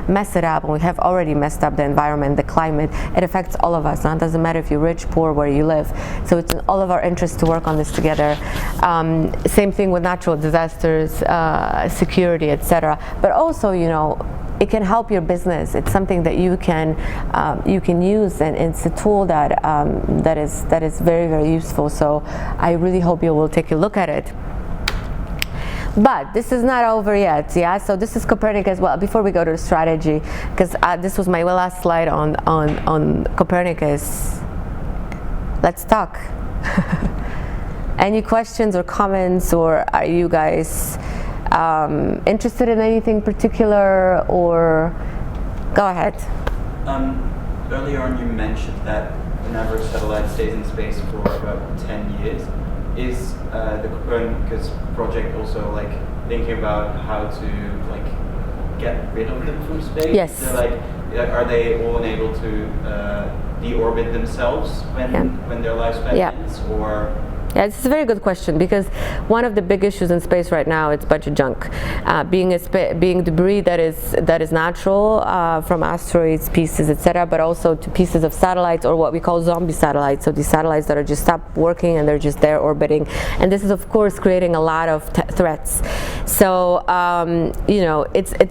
[SPEAKER 1] mess it up, and we have already messed up the environment, the climate, it affects all of us. It doesn't matter if you're rich, poor, where you live. So it's in all of our interests to work on this together. Same thing with natural disasters, security, etc. But also, it can help your business. It's something that you can use, and it's a tool that is very, very useful. So I really hope you will take a look at it. But this is not over yet, yeah? So this is Copernicus. Well, before we go to the strategy, because this was my last slide on Copernicus. Let's talk. Any questions or comments, or are you guys interested in anything particular, or go ahead.
[SPEAKER 2] Earlier on you mentioned that an average satellite stays in space for about 10 years. Is the Copernicus project also thinking about how to get rid of them from space?
[SPEAKER 1] Yes.
[SPEAKER 2] So, are they all unable to deorbit themselves when their lifespan ends, or?
[SPEAKER 1] Yeah, this is a very good question, because one of the big issues in space right now is a bunch of junk, being debris that is natural from asteroids, pieces, etc., but also to pieces of satellites, or what we call zombie satellites. So these satellites that are just stopped working and they're just there orbiting, and this is of course creating a lot of threats. So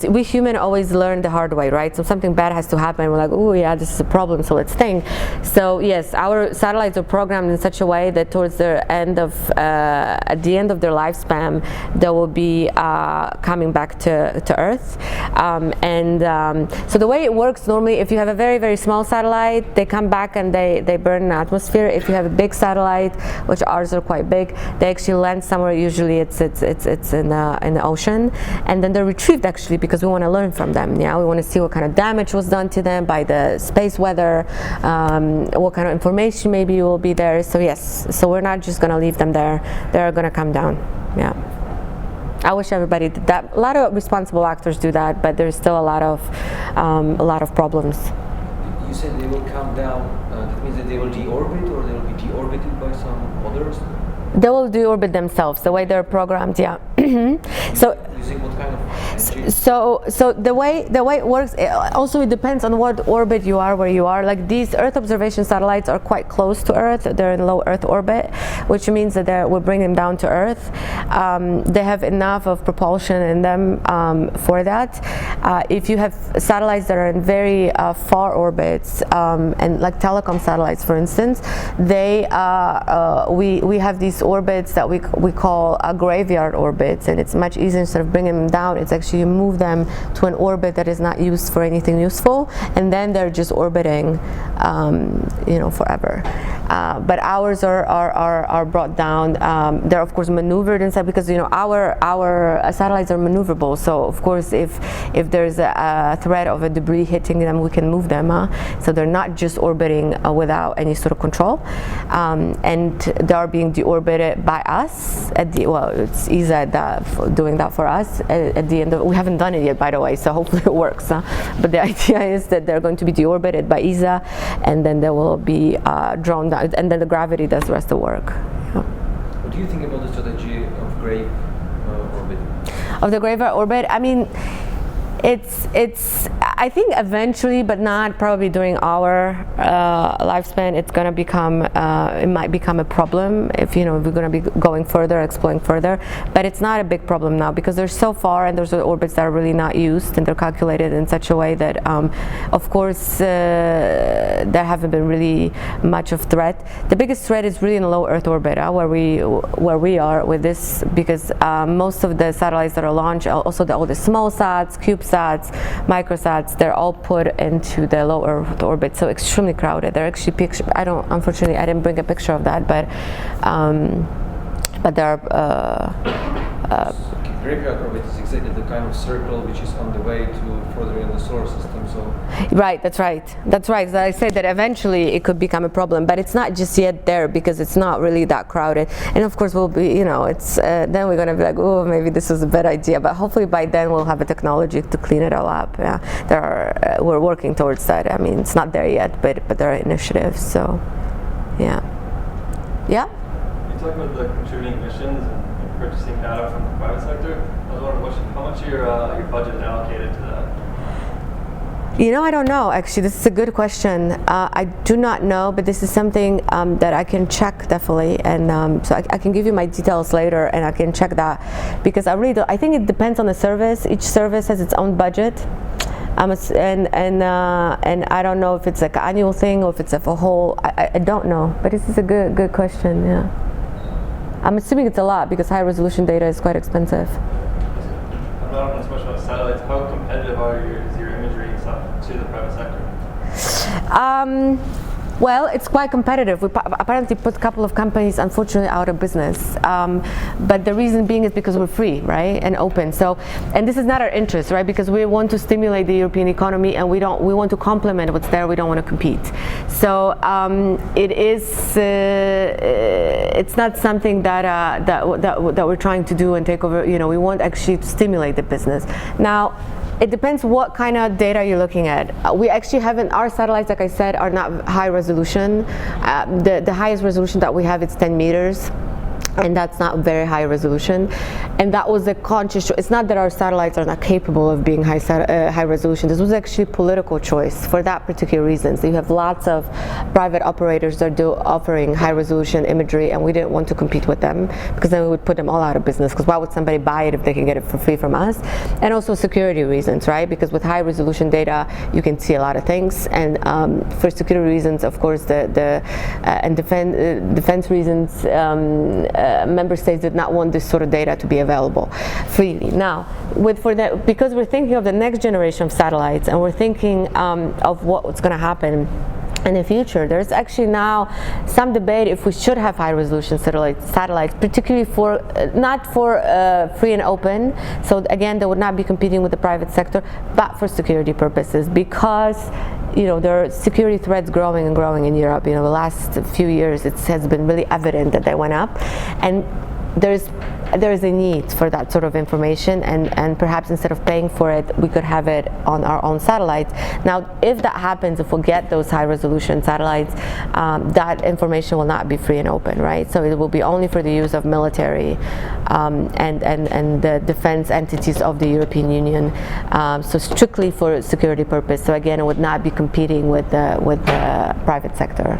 [SPEAKER 1] we human always learn the hard way, right? So something bad has to happen. We're like, oh yeah, this is a problem, so let's think. So yes, our satellites are programmed in such a way that towards the at the end of their lifespan, they will be coming back to Earth. So the way it works normally, if you have a very, very small satellite, they come back and they burn in the atmosphere. If you have a big satellite, which ours are quite big, they actually land somewhere. Usually it's in the ocean, and then they're retrieved, actually, because we want to learn from them. Yeah, we want to see what kind of damage was done to them by the space weather, what kind of information maybe will be there. So yes, so we're not just going to leave them there. They're going to come down. Yeah, I wish everybody did that. A lot of responsible actors do that, but there's still a lot of problems.
[SPEAKER 3] You said they will come down. That means that they will deorbit, or they will be deorbited by some others?
[SPEAKER 1] They will deorbit themselves, the way they're programmed. Yeah. So
[SPEAKER 3] using what kind of engine?
[SPEAKER 1] So the way it works, it depends on what orbit you are, where you are. Like these Earth observation satellites are quite close to Earth. They're in low Earth orbit, which means that we're bringing them down to Earth. They have enough of propulsion in them for that. If you have satellites that are in very far orbits, and like telecom satellites, for instance, we have these orbits that we call graveyard orbits, and it's much easier instead of bringing them down. It's actually you move them to an orbit that is not used for anything useful, and then they're just orbiting, forever. But ours are brought down. They're of course maneuvered inside, because our satellites are maneuverable. So of course, if there's a threat of a debris hitting them, we can move them. So they're not just orbiting without any sort of control, and they are being deorbited by us. It's ESA doing that for us. At the end of, we haven't done it yet, by the way. So hopefully it works. But the idea is that they're going to be deorbited by ESA, and then they will be drawn down, and then the gravity does the rest of the work. Yeah.
[SPEAKER 3] What do you think about the strategy of grave orbit?
[SPEAKER 1] Of the graveyard orbit, I mean, It's I think eventually, but not probably during our lifespan. It's going to become it might become a problem if we're going to be going further, exploring further. But it's not a big problem now because they're so far and those are orbits that are really not used and they're calculated in such a way that of course there haven't been really much of threat. The biggest threat is really in low Earth orbit where we are with this, because most of the satellites that are launched, also all the small sats, CubeSats, microsats, they're all put into the low Earth orbit, so extremely crowded. They're actually unfortunately I didn't bring a picture of that, but there are
[SPEAKER 3] Graveyard orbit is exactly the kind of circle which is on the way to further in the solar system. So
[SPEAKER 1] right, that's right. So I say that eventually it could become a problem, but it's not just yet there because it's not really that crowded. And of course, we'll be, it's then we're gonna be like, oh, maybe this was a bad idea. But hopefully by then we'll have a technology to clean it all up. Yeah, we're working towards that. I mean, it's not there yet, but there are initiatives. So, yeah.
[SPEAKER 4] You talk about the contributing missions and purchasing data from the private sector. I was wondering how much of your budget is allocated to that?
[SPEAKER 1] I don't know, actually. This is a good question. I do not know, but this is something that I can check definitely, and so I can give you my details later, and I can check that, because I really don't. I think it depends on the service. Each service has its own budget, and I don't know if it's like an annual thing or if it's a whole. I don't know, but this is a good question. Yeah. I'm assuming it's a lot because high resolution data is quite expensive.
[SPEAKER 4] I'm not as much about satellites. How competitive is your imagery and stuff to the private sector?
[SPEAKER 1] Well, it's quite competitive. We apparently put a couple of companies, unfortunately, out of business. But the reason being is because we're free, right, and open. So, and this is not our interest, right, because we want to stimulate the European economy, and we want to complement what's there. We don't want to compete. So it's not something that we're trying to do and take over. We want actually to stimulate the business. Now, it depends what kind of data you're looking at. We actually haven't, our satellites, like I said, are not high resolution. The highest resolution that we have is 10 meters. And that's not very high resolution, and that was a conscious choice. It's not that our satellites are not capable of being high resolution. This was actually a political choice for that particular reason. So you have lots of private operators that are offering high resolution imagery, and we didn't want to compete with them because then we would put them all out of business. Because why would somebody buy it if they can get it for free from us? And also security reasons, right? Because with high resolution data, you can see a lot of things, and for security reasons, of course, and defense reasons. Member states did not want this sort of data to be available freely. Now, because we're thinking of the next generation of satellites, and we're thinking of what's going to happen in the future, there's actually now some debate if we should have high-resolution satellites, particularly not for free and open. So again, they would not be competing with the private sector, but for security purposes, because there are security threats growing and growing in Europe. The last few years it has been really evident that they went up, and there is a need for that sort of information, and perhaps instead of paying for it, we could have it on our own satellites. Now, if that happens, if we get those high resolution satellites, that information will not be free and open, right? So it will be only for the use of military and the defense entities of the European Union, so strictly for security purpose. So again, it would not be competing with the private sector.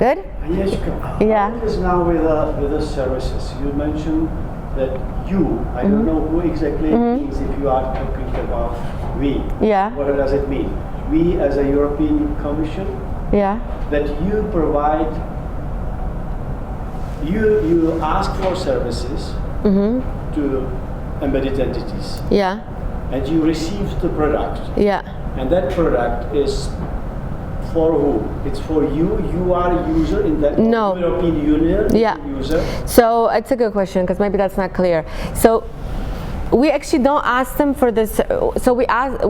[SPEAKER 1] Good?
[SPEAKER 5] Agnieszka,
[SPEAKER 1] yeah.
[SPEAKER 5] How it is now with the services? You mentioned that I don't know who exactly it means if you are talking about we.
[SPEAKER 1] Yeah.
[SPEAKER 5] What does it mean? We as a European Commission?
[SPEAKER 1] Yeah.
[SPEAKER 5] That you provide, you ask for services to embedded entities.
[SPEAKER 1] Yeah.
[SPEAKER 5] And you receive the product.
[SPEAKER 1] Yeah.
[SPEAKER 5] And that product is for who? It's for you. You are a user in that European Union.
[SPEAKER 1] Yeah.
[SPEAKER 5] User.
[SPEAKER 1] So it's a good question because maybe that's not clear. So we actually don't ask them for this. So we ask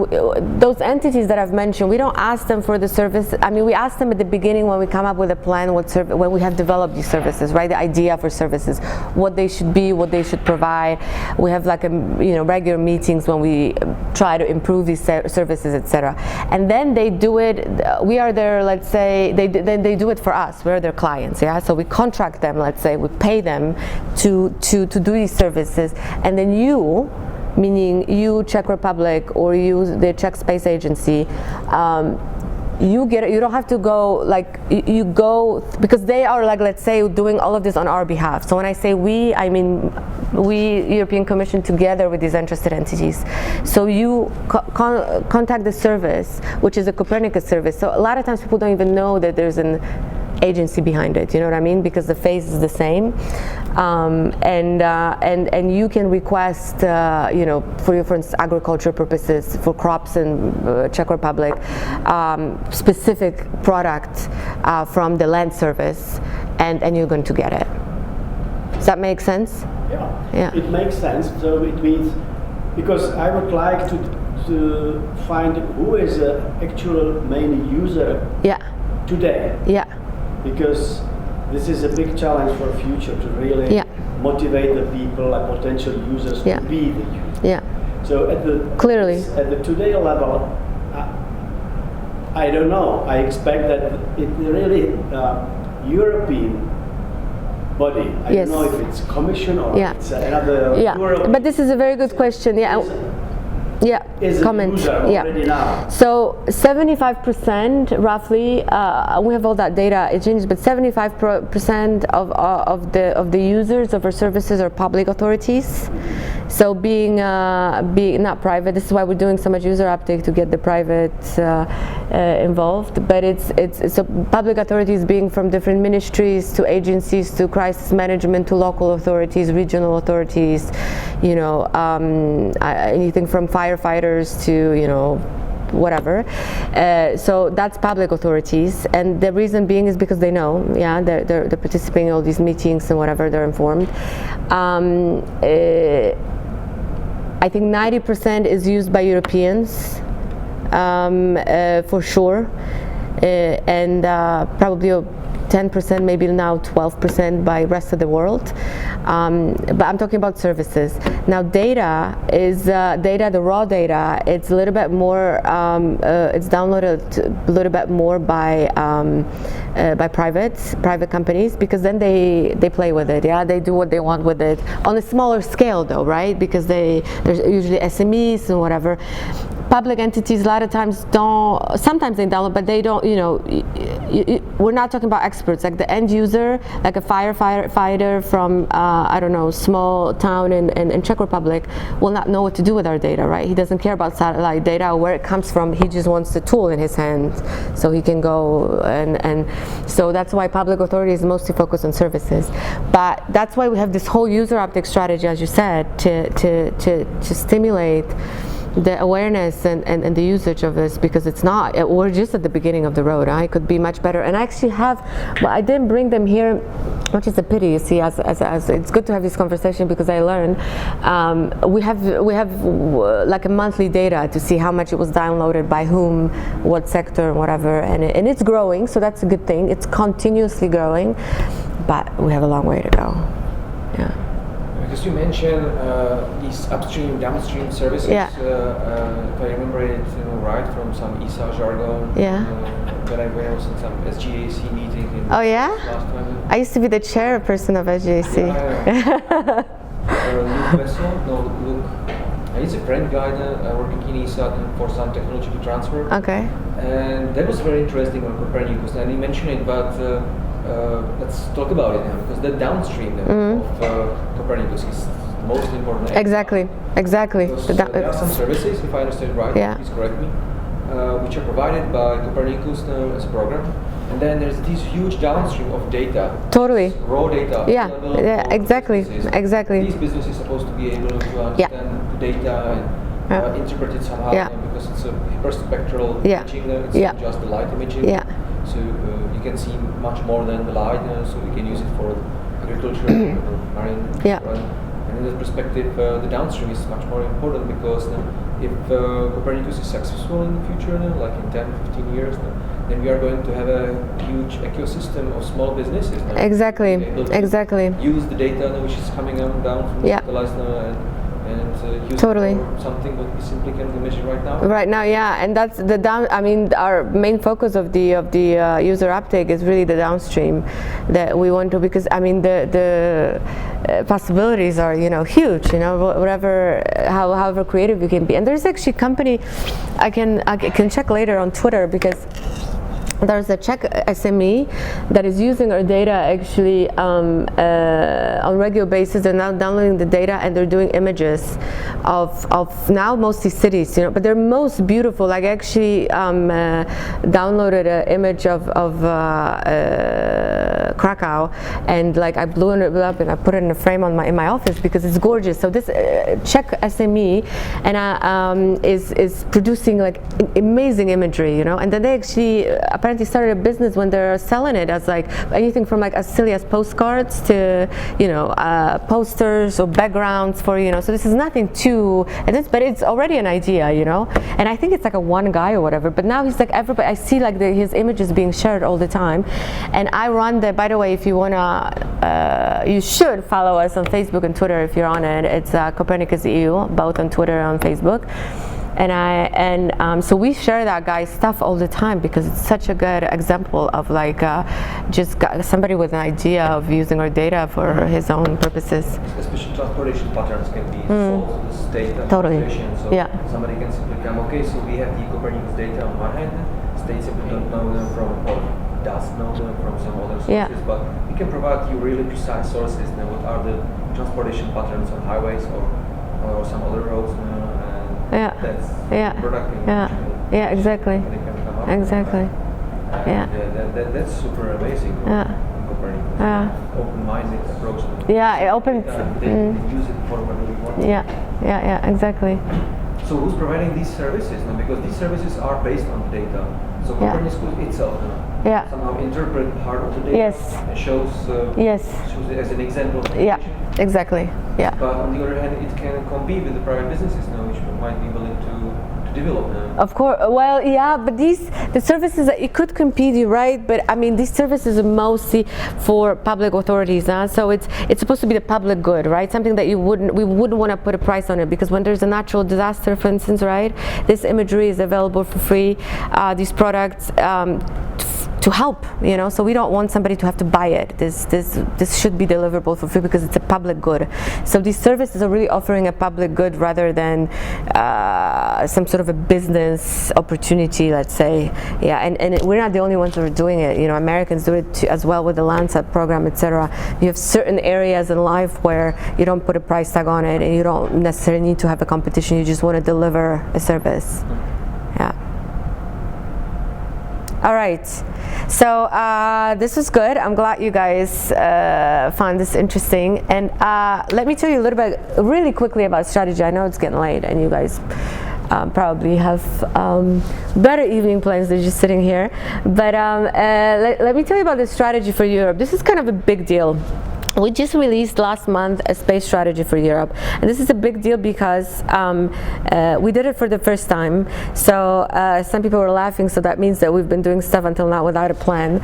[SPEAKER 1] those entities that I've mentioned. We don't ask them for the service. I mean, we ask them at the beginning when we come up with a plan, when we have developed these services, right? The idea for services, what they should be, what they should provide. We have like regular meetings when we try to improve these services, etc. And then they do it. We are their, let's say, they do it for us. We're their clients, yeah. So we contract them. Let's say we pay them to do these services, and then you, meaning you, Czech Republic, or you, the Czech Space Agency, you don't have to go, like, you go, because they are, like, let's say, doing all of this on our behalf. So when I say we, I mean we, European Commission, together with these interested entities. So you contact the service, which is a Copernicus service. So a lot of times people don't even know that there's an agency behind it, you know what I mean? Because the face is the same, and you can request, you know, for instance, agriculture purposes, for crops in Czech Republic, specific product from the land service, and you're going to get it. Does that make sense? Yeah.
[SPEAKER 5] It makes sense. So it means, because I would like to find who is the actual main user today.
[SPEAKER 1] Yeah.
[SPEAKER 5] Because this is a big challenge for future, to really motivate the people, like potential users, to be the user.
[SPEAKER 1] Yeah.
[SPEAKER 5] So at the today level, I don't know. I expect that it really European body. I don't know if it's Commission or it's another.
[SPEAKER 1] Yeah. But this is a very good question. Comment. So 75% roughly, we have all that data, it changes, but 75% of the users of our services are public authorities. So being not private, this is why we're doing so much user uptake, to get the private involved. But it's so public authorities, being from different ministries to agencies to crisis management to local authorities, regional authorities, you know, anything from firefighters to, you know, whatever. So that's public authorities, and the reason being is because they know, they're participating in all these meetings and whatever, they're informed. I think 90% is used by Europeans, for sure, and probably 10%, maybe now 12% by rest of the world. But I'm talking about services. Now data is the raw data, it's a little bit more, it's downloaded a little bit more by private companies, because then they play with it, they do what they want with it, on a smaller scale though, right? Because there's usually SMEs and whatever. Public entities a lot of times don't, sometimes they download, but they don't, you know, we're not talking about experts, like the end user, like a firefighter from, I don't know, small town in Czech Republic will not know what to do with our data, right? He doesn't care about satellite data or where it comes from, he just wants the tool in his hand so he can go, and so that's why public authority is mostly focused on services. But that's why we have this whole user uptake strategy, as you said, to stimulate the awareness and the usage of this, because it's not, we're just at the beginning of the road. It could be much better. And I actually have, well, I didn't bring them here, which is a pity, you see, as it's good to have this conversation, because I learn. We have like a monthly data to see how much it was downloaded by whom, what sector, whatever, and it's growing, so that's a good thing. It's continuously growing, but we have a long way to go. Yeah.
[SPEAKER 3] Because you mentioned these upstream, downstream services. If I remember it, right, from some ESA jargon. When I was in some SGAC meeting. Last time.
[SPEAKER 1] I used to be the chairperson of SGAC.
[SPEAKER 3] He's a friend guy working in ESA for some technological transfer.
[SPEAKER 1] Okay.
[SPEAKER 3] And that was very interesting on Copernicus, and he mentioned it, but let's talk about it now, because the downstream of Copernicus is the most important.
[SPEAKER 1] Exactly.
[SPEAKER 3] There are some services, if I understand right, please correct me, which are provided by Copernicus as a program, and then there's this huge downstream of data.
[SPEAKER 1] Totally.
[SPEAKER 3] Raw data.
[SPEAKER 1] Exactly.
[SPEAKER 3] These businesses are supposed to be able to understand the data and interpret it somehow, because it's a hyperspectral imaging, it's not just the light imaging. So you can see much more than the light, so we can use it for agriculture, marine, and in that perspective, the downstream is much more important, because if Copernicus is successful in the future, like in 10-15 years, then we are going to have a huge ecosystem of small businesses. Exactly.
[SPEAKER 1] Exactly.
[SPEAKER 3] Use the data which is coming down from the satellites and use
[SPEAKER 1] Totally.
[SPEAKER 3] it for something that we simply can imagine right now.
[SPEAKER 1] Right now, yeah, and that's the I mean, our main focus of the user uptake is really the downstream that we want to, because I mean the possibilities are, you know, huge. You know, whatever, however creative you can be. And there's actually a company I can check later on Twitter, because there's a Czech SME that is using our data actually on regular basis. They're now downloading the data and they're doing images of now mostly cities, you know, but they're most beautiful. Like, I actually downloaded an image of Krakow, and like I blew it up and I put it in a frame in my office because it's gorgeous. So this Czech SME and is producing like amazing imagery, you know, and then they actually apparently started a business when they're selling it as like anything from like as silly as postcards to, you know, posters or backgrounds for, you know, so this is nothing too, but it's already an idea, you know, and I think it's like a one guy or whatever, but now he's like everybody, I see like his images being shared all the time, and I run by the way, if you wanna, you should follow us on Facebook and Twitter if you're on it. It's Copernicus EU, both on Twitter and on Facebook. And so we share that guy's stuff all the time because it's such a good example of like just somebody with an idea of using our data for his own purposes.
[SPEAKER 3] Especially transportation patterns can be solved to the state and
[SPEAKER 1] Totally.
[SPEAKER 3] population. So
[SPEAKER 1] Yeah.
[SPEAKER 3] somebody can simply come, okay, so we have the Copernicus data on one hand, states simply don't know them from, or does know them from some other sources,
[SPEAKER 1] Yeah.
[SPEAKER 3] but we can provide you really precise sources. Now, what are the transportation patterns on highways or some other roads?
[SPEAKER 1] Yeah.
[SPEAKER 3] That's
[SPEAKER 1] Yeah.
[SPEAKER 3] productive.
[SPEAKER 1] Yeah, exactly.
[SPEAKER 3] They can come up
[SPEAKER 1] Exactly.
[SPEAKER 3] with that.
[SPEAKER 1] Yeah.
[SPEAKER 3] That's super amazing.
[SPEAKER 1] Yeah.
[SPEAKER 3] Copernicus.
[SPEAKER 1] Yeah.
[SPEAKER 3] Open-minded approach.
[SPEAKER 1] Yeah, it opens.
[SPEAKER 3] They can use it for whatever we want.
[SPEAKER 1] Yeah, exactly.
[SPEAKER 3] So who's providing these services now? Because these services are based on data. So
[SPEAKER 1] Yeah.
[SPEAKER 3] Copernicus itself somehow interpret part of the data
[SPEAKER 1] Yes.
[SPEAKER 3] and shows
[SPEAKER 1] Yes.
[SPEAKER 3] it as an example of
[SPEAKER 1] Yeah,
[SPEAKER 3] application.
[SPEAKER 1] exactly. Yeah.
[SPEAKER 3] But on the other hand, it can compete with the private businesses now, which might be willing to develop now.
[SPEAKER 1] Of course. Well, yeah, but the services that it could compete, you're right. But I mean, these services are mostly for public authorities, so it's supposed to be the public good, right? Something that we wouldn't want to put a price on it, because when there's a natural disaster, for instance, right, this imagery is available for free. These products. To help, you know, so we don't want somebody to have to buy it. This should be deliverable for free because it's a public good. So these services are really offering a public good rather than some sort of a business opportunity, let's say. Yeah, and we're not the only ones who are doing it. You know, Americans do it too, as well with the Lancet program, etc. You have certain areas in life where you don't put a price tag on it, and you don't necessarily need to have a competition. You just want to deliver a service. Yeah. All right, so this was good. I'm glad you guys found this interesting. And let me tell you a little bit, really quickly, about strategy. I know it's getting late, and you guys probably have better evening plans than just sitting here. But let me tell you about the strategy for Europe. This is kind of a big deal. We just released last month a space strategy for Europe, and this is a big deal because we did it for the first time. So some people were laughing, so that means that we've been doing stuff until now without a plan.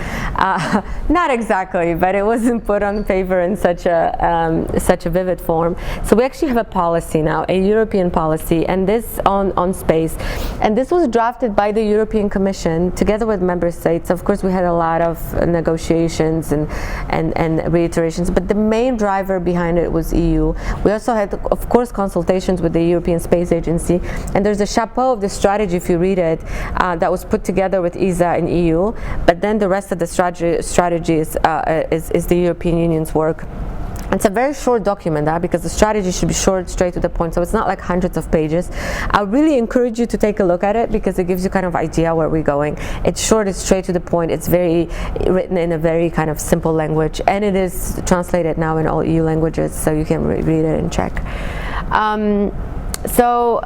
[SPEAKER 1] Not exactly, but it wasn't put on paper in such a vivid form. So we actually have a policy now, a European policy, and this on space. And this was drafted by the European Commission together with member states. Of course, we had a lot of negotiations and reiterations, but the main driver behind it was EU. We also had, of course, consultations with the European Space Agency, and there's a chapeau of the strategy, if you read it, that was put together with ESA and EU, but then the rest of the strategy is the European Union's work. It's a very short document, because the strategy should be short, straight to the point, so it's not like hundreds of pages. I really encourage you to take a look at it because it gives you kind of idea where we're going. It's short, it's straight to the point, it's very written in a very kind of simple language, and it is translated now in all EU languages, so you can read it and check. So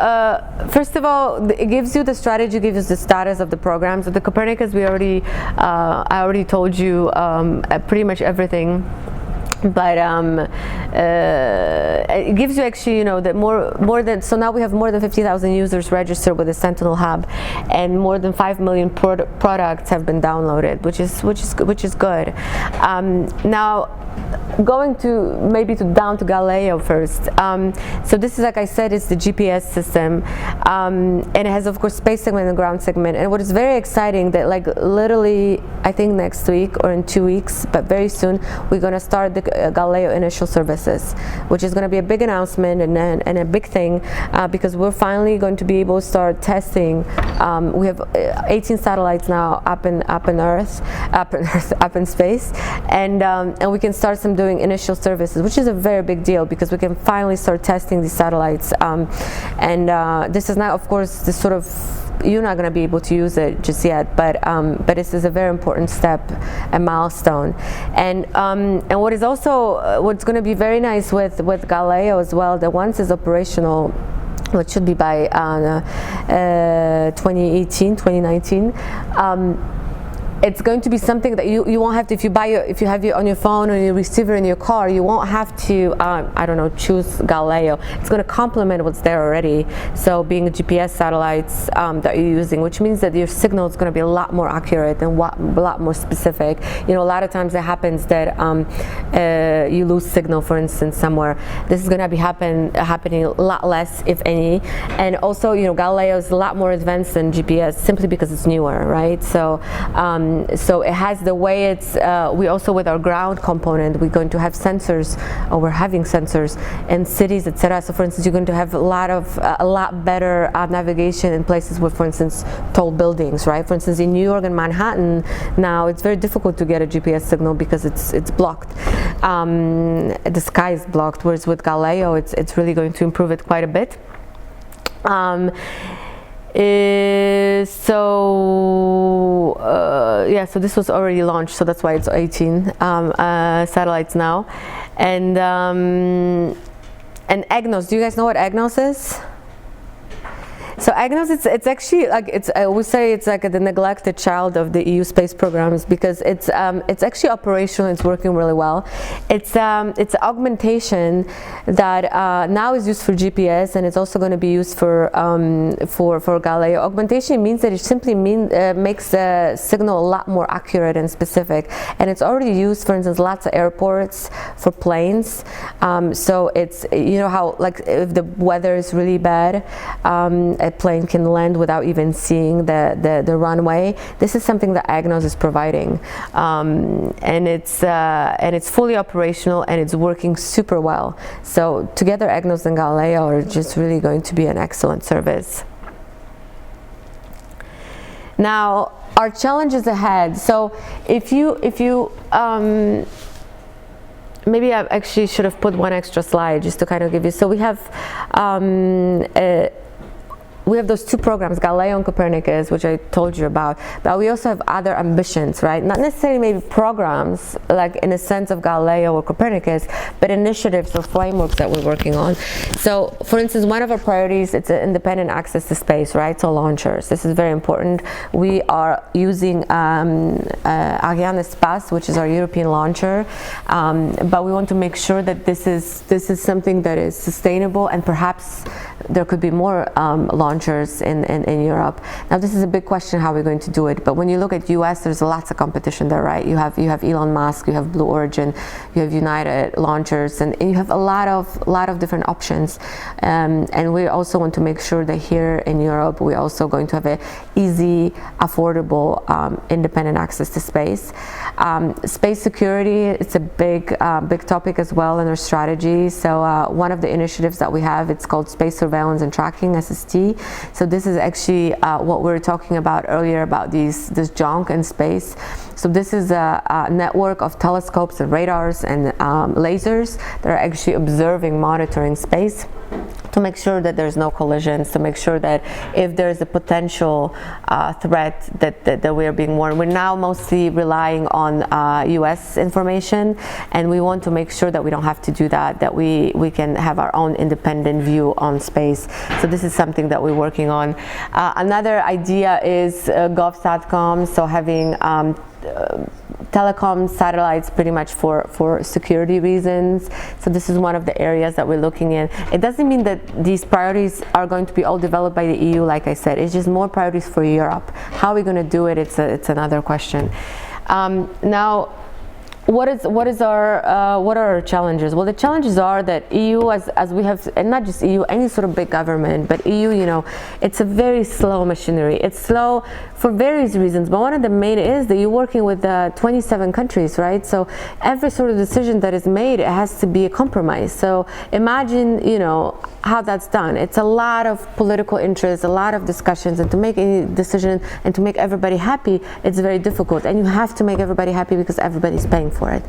[SPEAKER 1] first of all, it gives you the strategy, gives you the status of the programs. Of the Copernicus, I already told you pretty much everything. But it gives you actually, you know, that more than, so now we have more than 50,000 users registered with the Sentinel hub, and more than 5 million products have been downloaded, which is good. Now, going to maybe down to Galileo first. So this is, like I said, it's the GPS system, and it has, of course, space segment and ground segment. And what is very exciting that, like, literally, I think next week or in 2 weeks, but very soon, we're going to start the Galileo initial services, which is going to be a big announcement and a big thing, because we're finally going to be able to start testing. We have 18 satellites now up in space, and we can start some doing initial services, which is a very big deal because we can finally start testing these satellites. This is now, of course, this sort of, you're not going to be able to use it just yet, but this is a very important step, a milestone. And what is also what's going to be very nice with Galileo as well, that once it's operational, which should be by 2018, 2019. It's going to be something that you won't have to, if you have it on your phone or your receiver in your car, you won't have to, I don't know, choose Galileo. It's going to complement what's there already. So being GPS satellites that you're using, which means that your signal is going to be a lot more accurate and a lot more specific. You know, a lot of times it happens that you lose signal, for instance, somewhere. This is going to be happening a lot less, if any. And also, you know, Galileo is a lot more advanced than GPS simply because it's newer, right? So it has the way it's, we also, with our ground component, we're going to have sensors, or we're having sensors in cities, etc. So for instance, you're going to have a lot better navigation in places with, for instance, tall buildings, right? For instance, in New York and Manhattan, now it's very difficult to get a GPS signal because it's blocked. The sky is blocked, whereas with Galileo, it's really going to improve it quite a bit. So this was already launched, so that's why it's 18 satellites now. And EGNOS, do you guys know what EGNOS is? So EGNOS, it's actually like, we say it's like the neglected child of the EU space programs, because it's actually operational. It's working really well. It's augmentation that now is used for GPS, and it's also going to be used for Galileo. Augmentation means that it simply makes the signal a lot more accurate and specific, and it's already used, for instance, lots of airports for planes. So it's, you know how, like, if the weather is really bad, a plane can land without even seeing the runway. This is something that EGNOS is providing, and it's fully operational, and it's working super well. So together, EGNOS and Galileo are just really going to be an excellent service. Now, our challenges ahead. So if you maybe I actually should have put one extra slide just to kind of give you. So we have those two programs, Galileo and Copernicus, which I told you about, but we also have other ambitions, right? Not necessarily maybe programs, like in the sense of Galileo or Copernicus, but initiatives or frameworks that we're working on. So, for instance, one of our priorities, it's independent access to space, right? So launchers, this is very important. We are using Ariane Espace, which is our European launcher, but we want to make sure that this is something that is sustainable, and perhaps there could be more launchers in Europe. Now, this is a big question how we're going to do it, but when you look at US, there's lots of competition there, right? You have Elon Musk, you have Blue Origin, you have United Launchers, and you have a lot of different options. And we also want to make sure that here in Europe, we're also going to have a easy, affordable, independent access to space. Space security, it's a big topic as well in our strategy. So one of the initiatives that we have, it's called Space Surveillance and Tracking, SST. So this is actually what we were talking about earlier about this junk in space. So this is a network of telescopes and radars and lasers that are actually observing, monitoring space, to make sure that there's no collisions, to make sure that if there's a potential threat that we are being warned. We're now mostly relying on US information, and we want to make sure that we don't have to do that we can have our own independent view on space. So this is something that we're working on. Another idea is GovSatcom, so having telecom satellites pretty much for security reasons. So this is one of the areas that we're looking in. It doesn't mean that these priorities are going to be all developed by the EU, like I said. It's just more priorities for Europe. How are we going to do it? It's another question. Now, what are our challenges? Well, the challenges are that EU, as we have, and not just EU, any sort of big government, but EU, it's a very slow machinery. It's slow for various reasons, but one of the main is that you're working with 27 countries, right? So every sort of decision that is made, it has to be a compromise. So imagine, how that's done. It's a lot of political interest, a lot of discussions, and to make any decision and to make everybody happy, it's very difficult. And you have to make everybody happy because everybody's paying for it.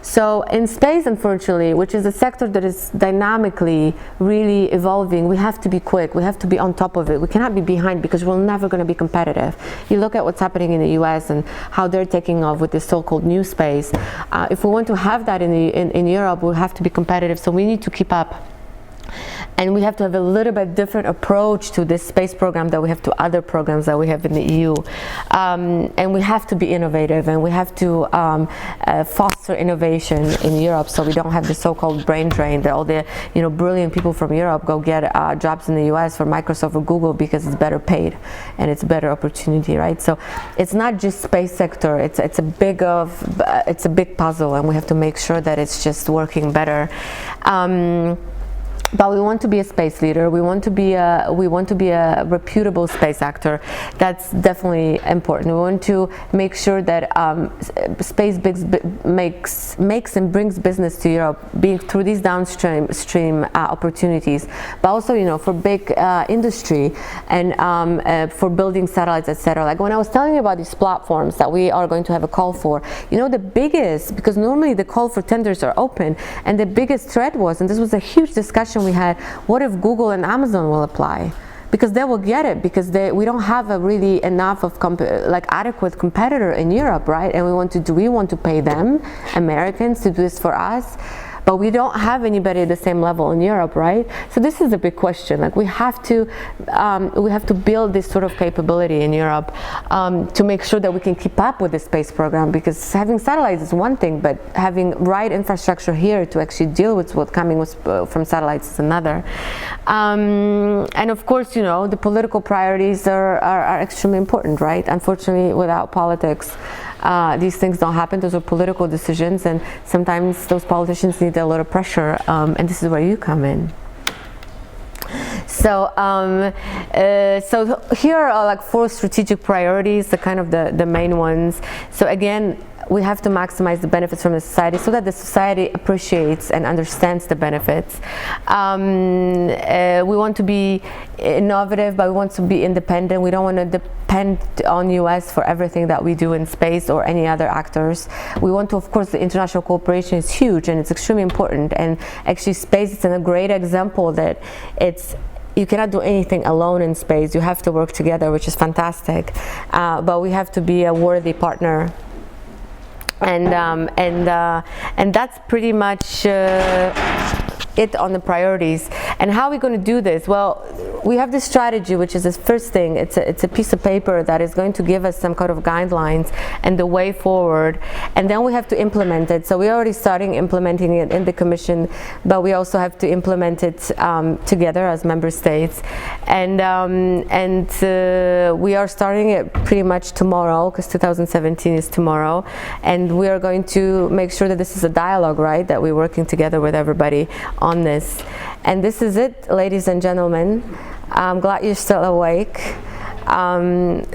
[SPEAKER 1] So in space, unfortunately, which is a sector that is dynamically really evolving, we have to be quick. We have to be on top of it. We cannot be behind because we're never going to be competitive. You look at what's happening in the US and how they're taking off with this so-called new space. If we want to have that in Europe, we'll have to be competitive. So we need to keep up. And we have to have a little bit different approach to this space program that we have to other programs that we have in the EU. And we have to be innovative, and we have to foster innovation in Europe, so we don't have the so-called brain drain that all the brilliant people from Europe go get jobs in the US for Microsoft or Google because it's better paid and it's better opportunity, right? So it's not just space sector. It's a big puzzle, and we have to make sure that it's just working better. But we want to be a space leader. We want to be a reputable space actor. That's definitely important. We want to make sure that space makes and brings business to Europe, being through these downstream opportunities, but also for big industry and for building satellites, etc. Like when I was telling you about these platforms that we are going to have a call for, the biggest, because normally the call for tenders are open, and the biggest threat was, and this was a huge discussion we had, what if Google and Amazon will apply? Because they will get it, because we don't have a really enough of adequate competitor in Europe, right? And we want to pay them, Americans, to do this for us. But we don't have anybody at the same level in Europe, right? So this is a big question. Like we have to build this sort of capability in Europe to make sure that we can keep up with the space program. Because having satellites is one thing, but having right infrastructure here to actually deal with what's coming from satellites is another. And of course, the political priorities are extremely important, right? Unfortunately, without politics, these things don't happen. Those are political decisions, and sometimes those politicians need a lot of pressure, and this is where you come in. So here are 4 strategic priorities, the main ones. So again, we have to maximize the benefits from the society so that the society appreciates and understands the benefits. We want to be innovative, but we want to be independent. We don't want to depend on US for everything that we do in space or any other actors. We want to, of course, the international cooperation is huge and it's extremely important. And actually space is a great example that you cannot do anything alone in space. You have to work together, which is fantastic. But we have to be a worthy partner. And that's pretty much it on the priorities. And how are we going to do this? Well, we have this strategy, which is this first thing. It's a piece of paper that is going to give us some kind of guidelines and the way forward. And then we have to implement it. So we're already starting implementing it in the Commission, but we also have to implement it together as member states. And we are starting it pretty much tomorrow, because 2017 is tomorrow. And we are going to make sure that this is a dialogue, right? That we're working together with everybody on this. And this is it, ladies and gentlemen. I'm glad you're still awake.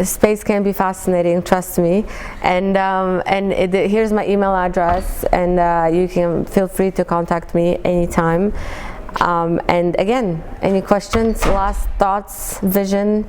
[SPEAKER 1] Space can be fascinating, trust me. And here's my email address, and you can feel free to contact me anytime. And again, any questions, last thoughts, vision?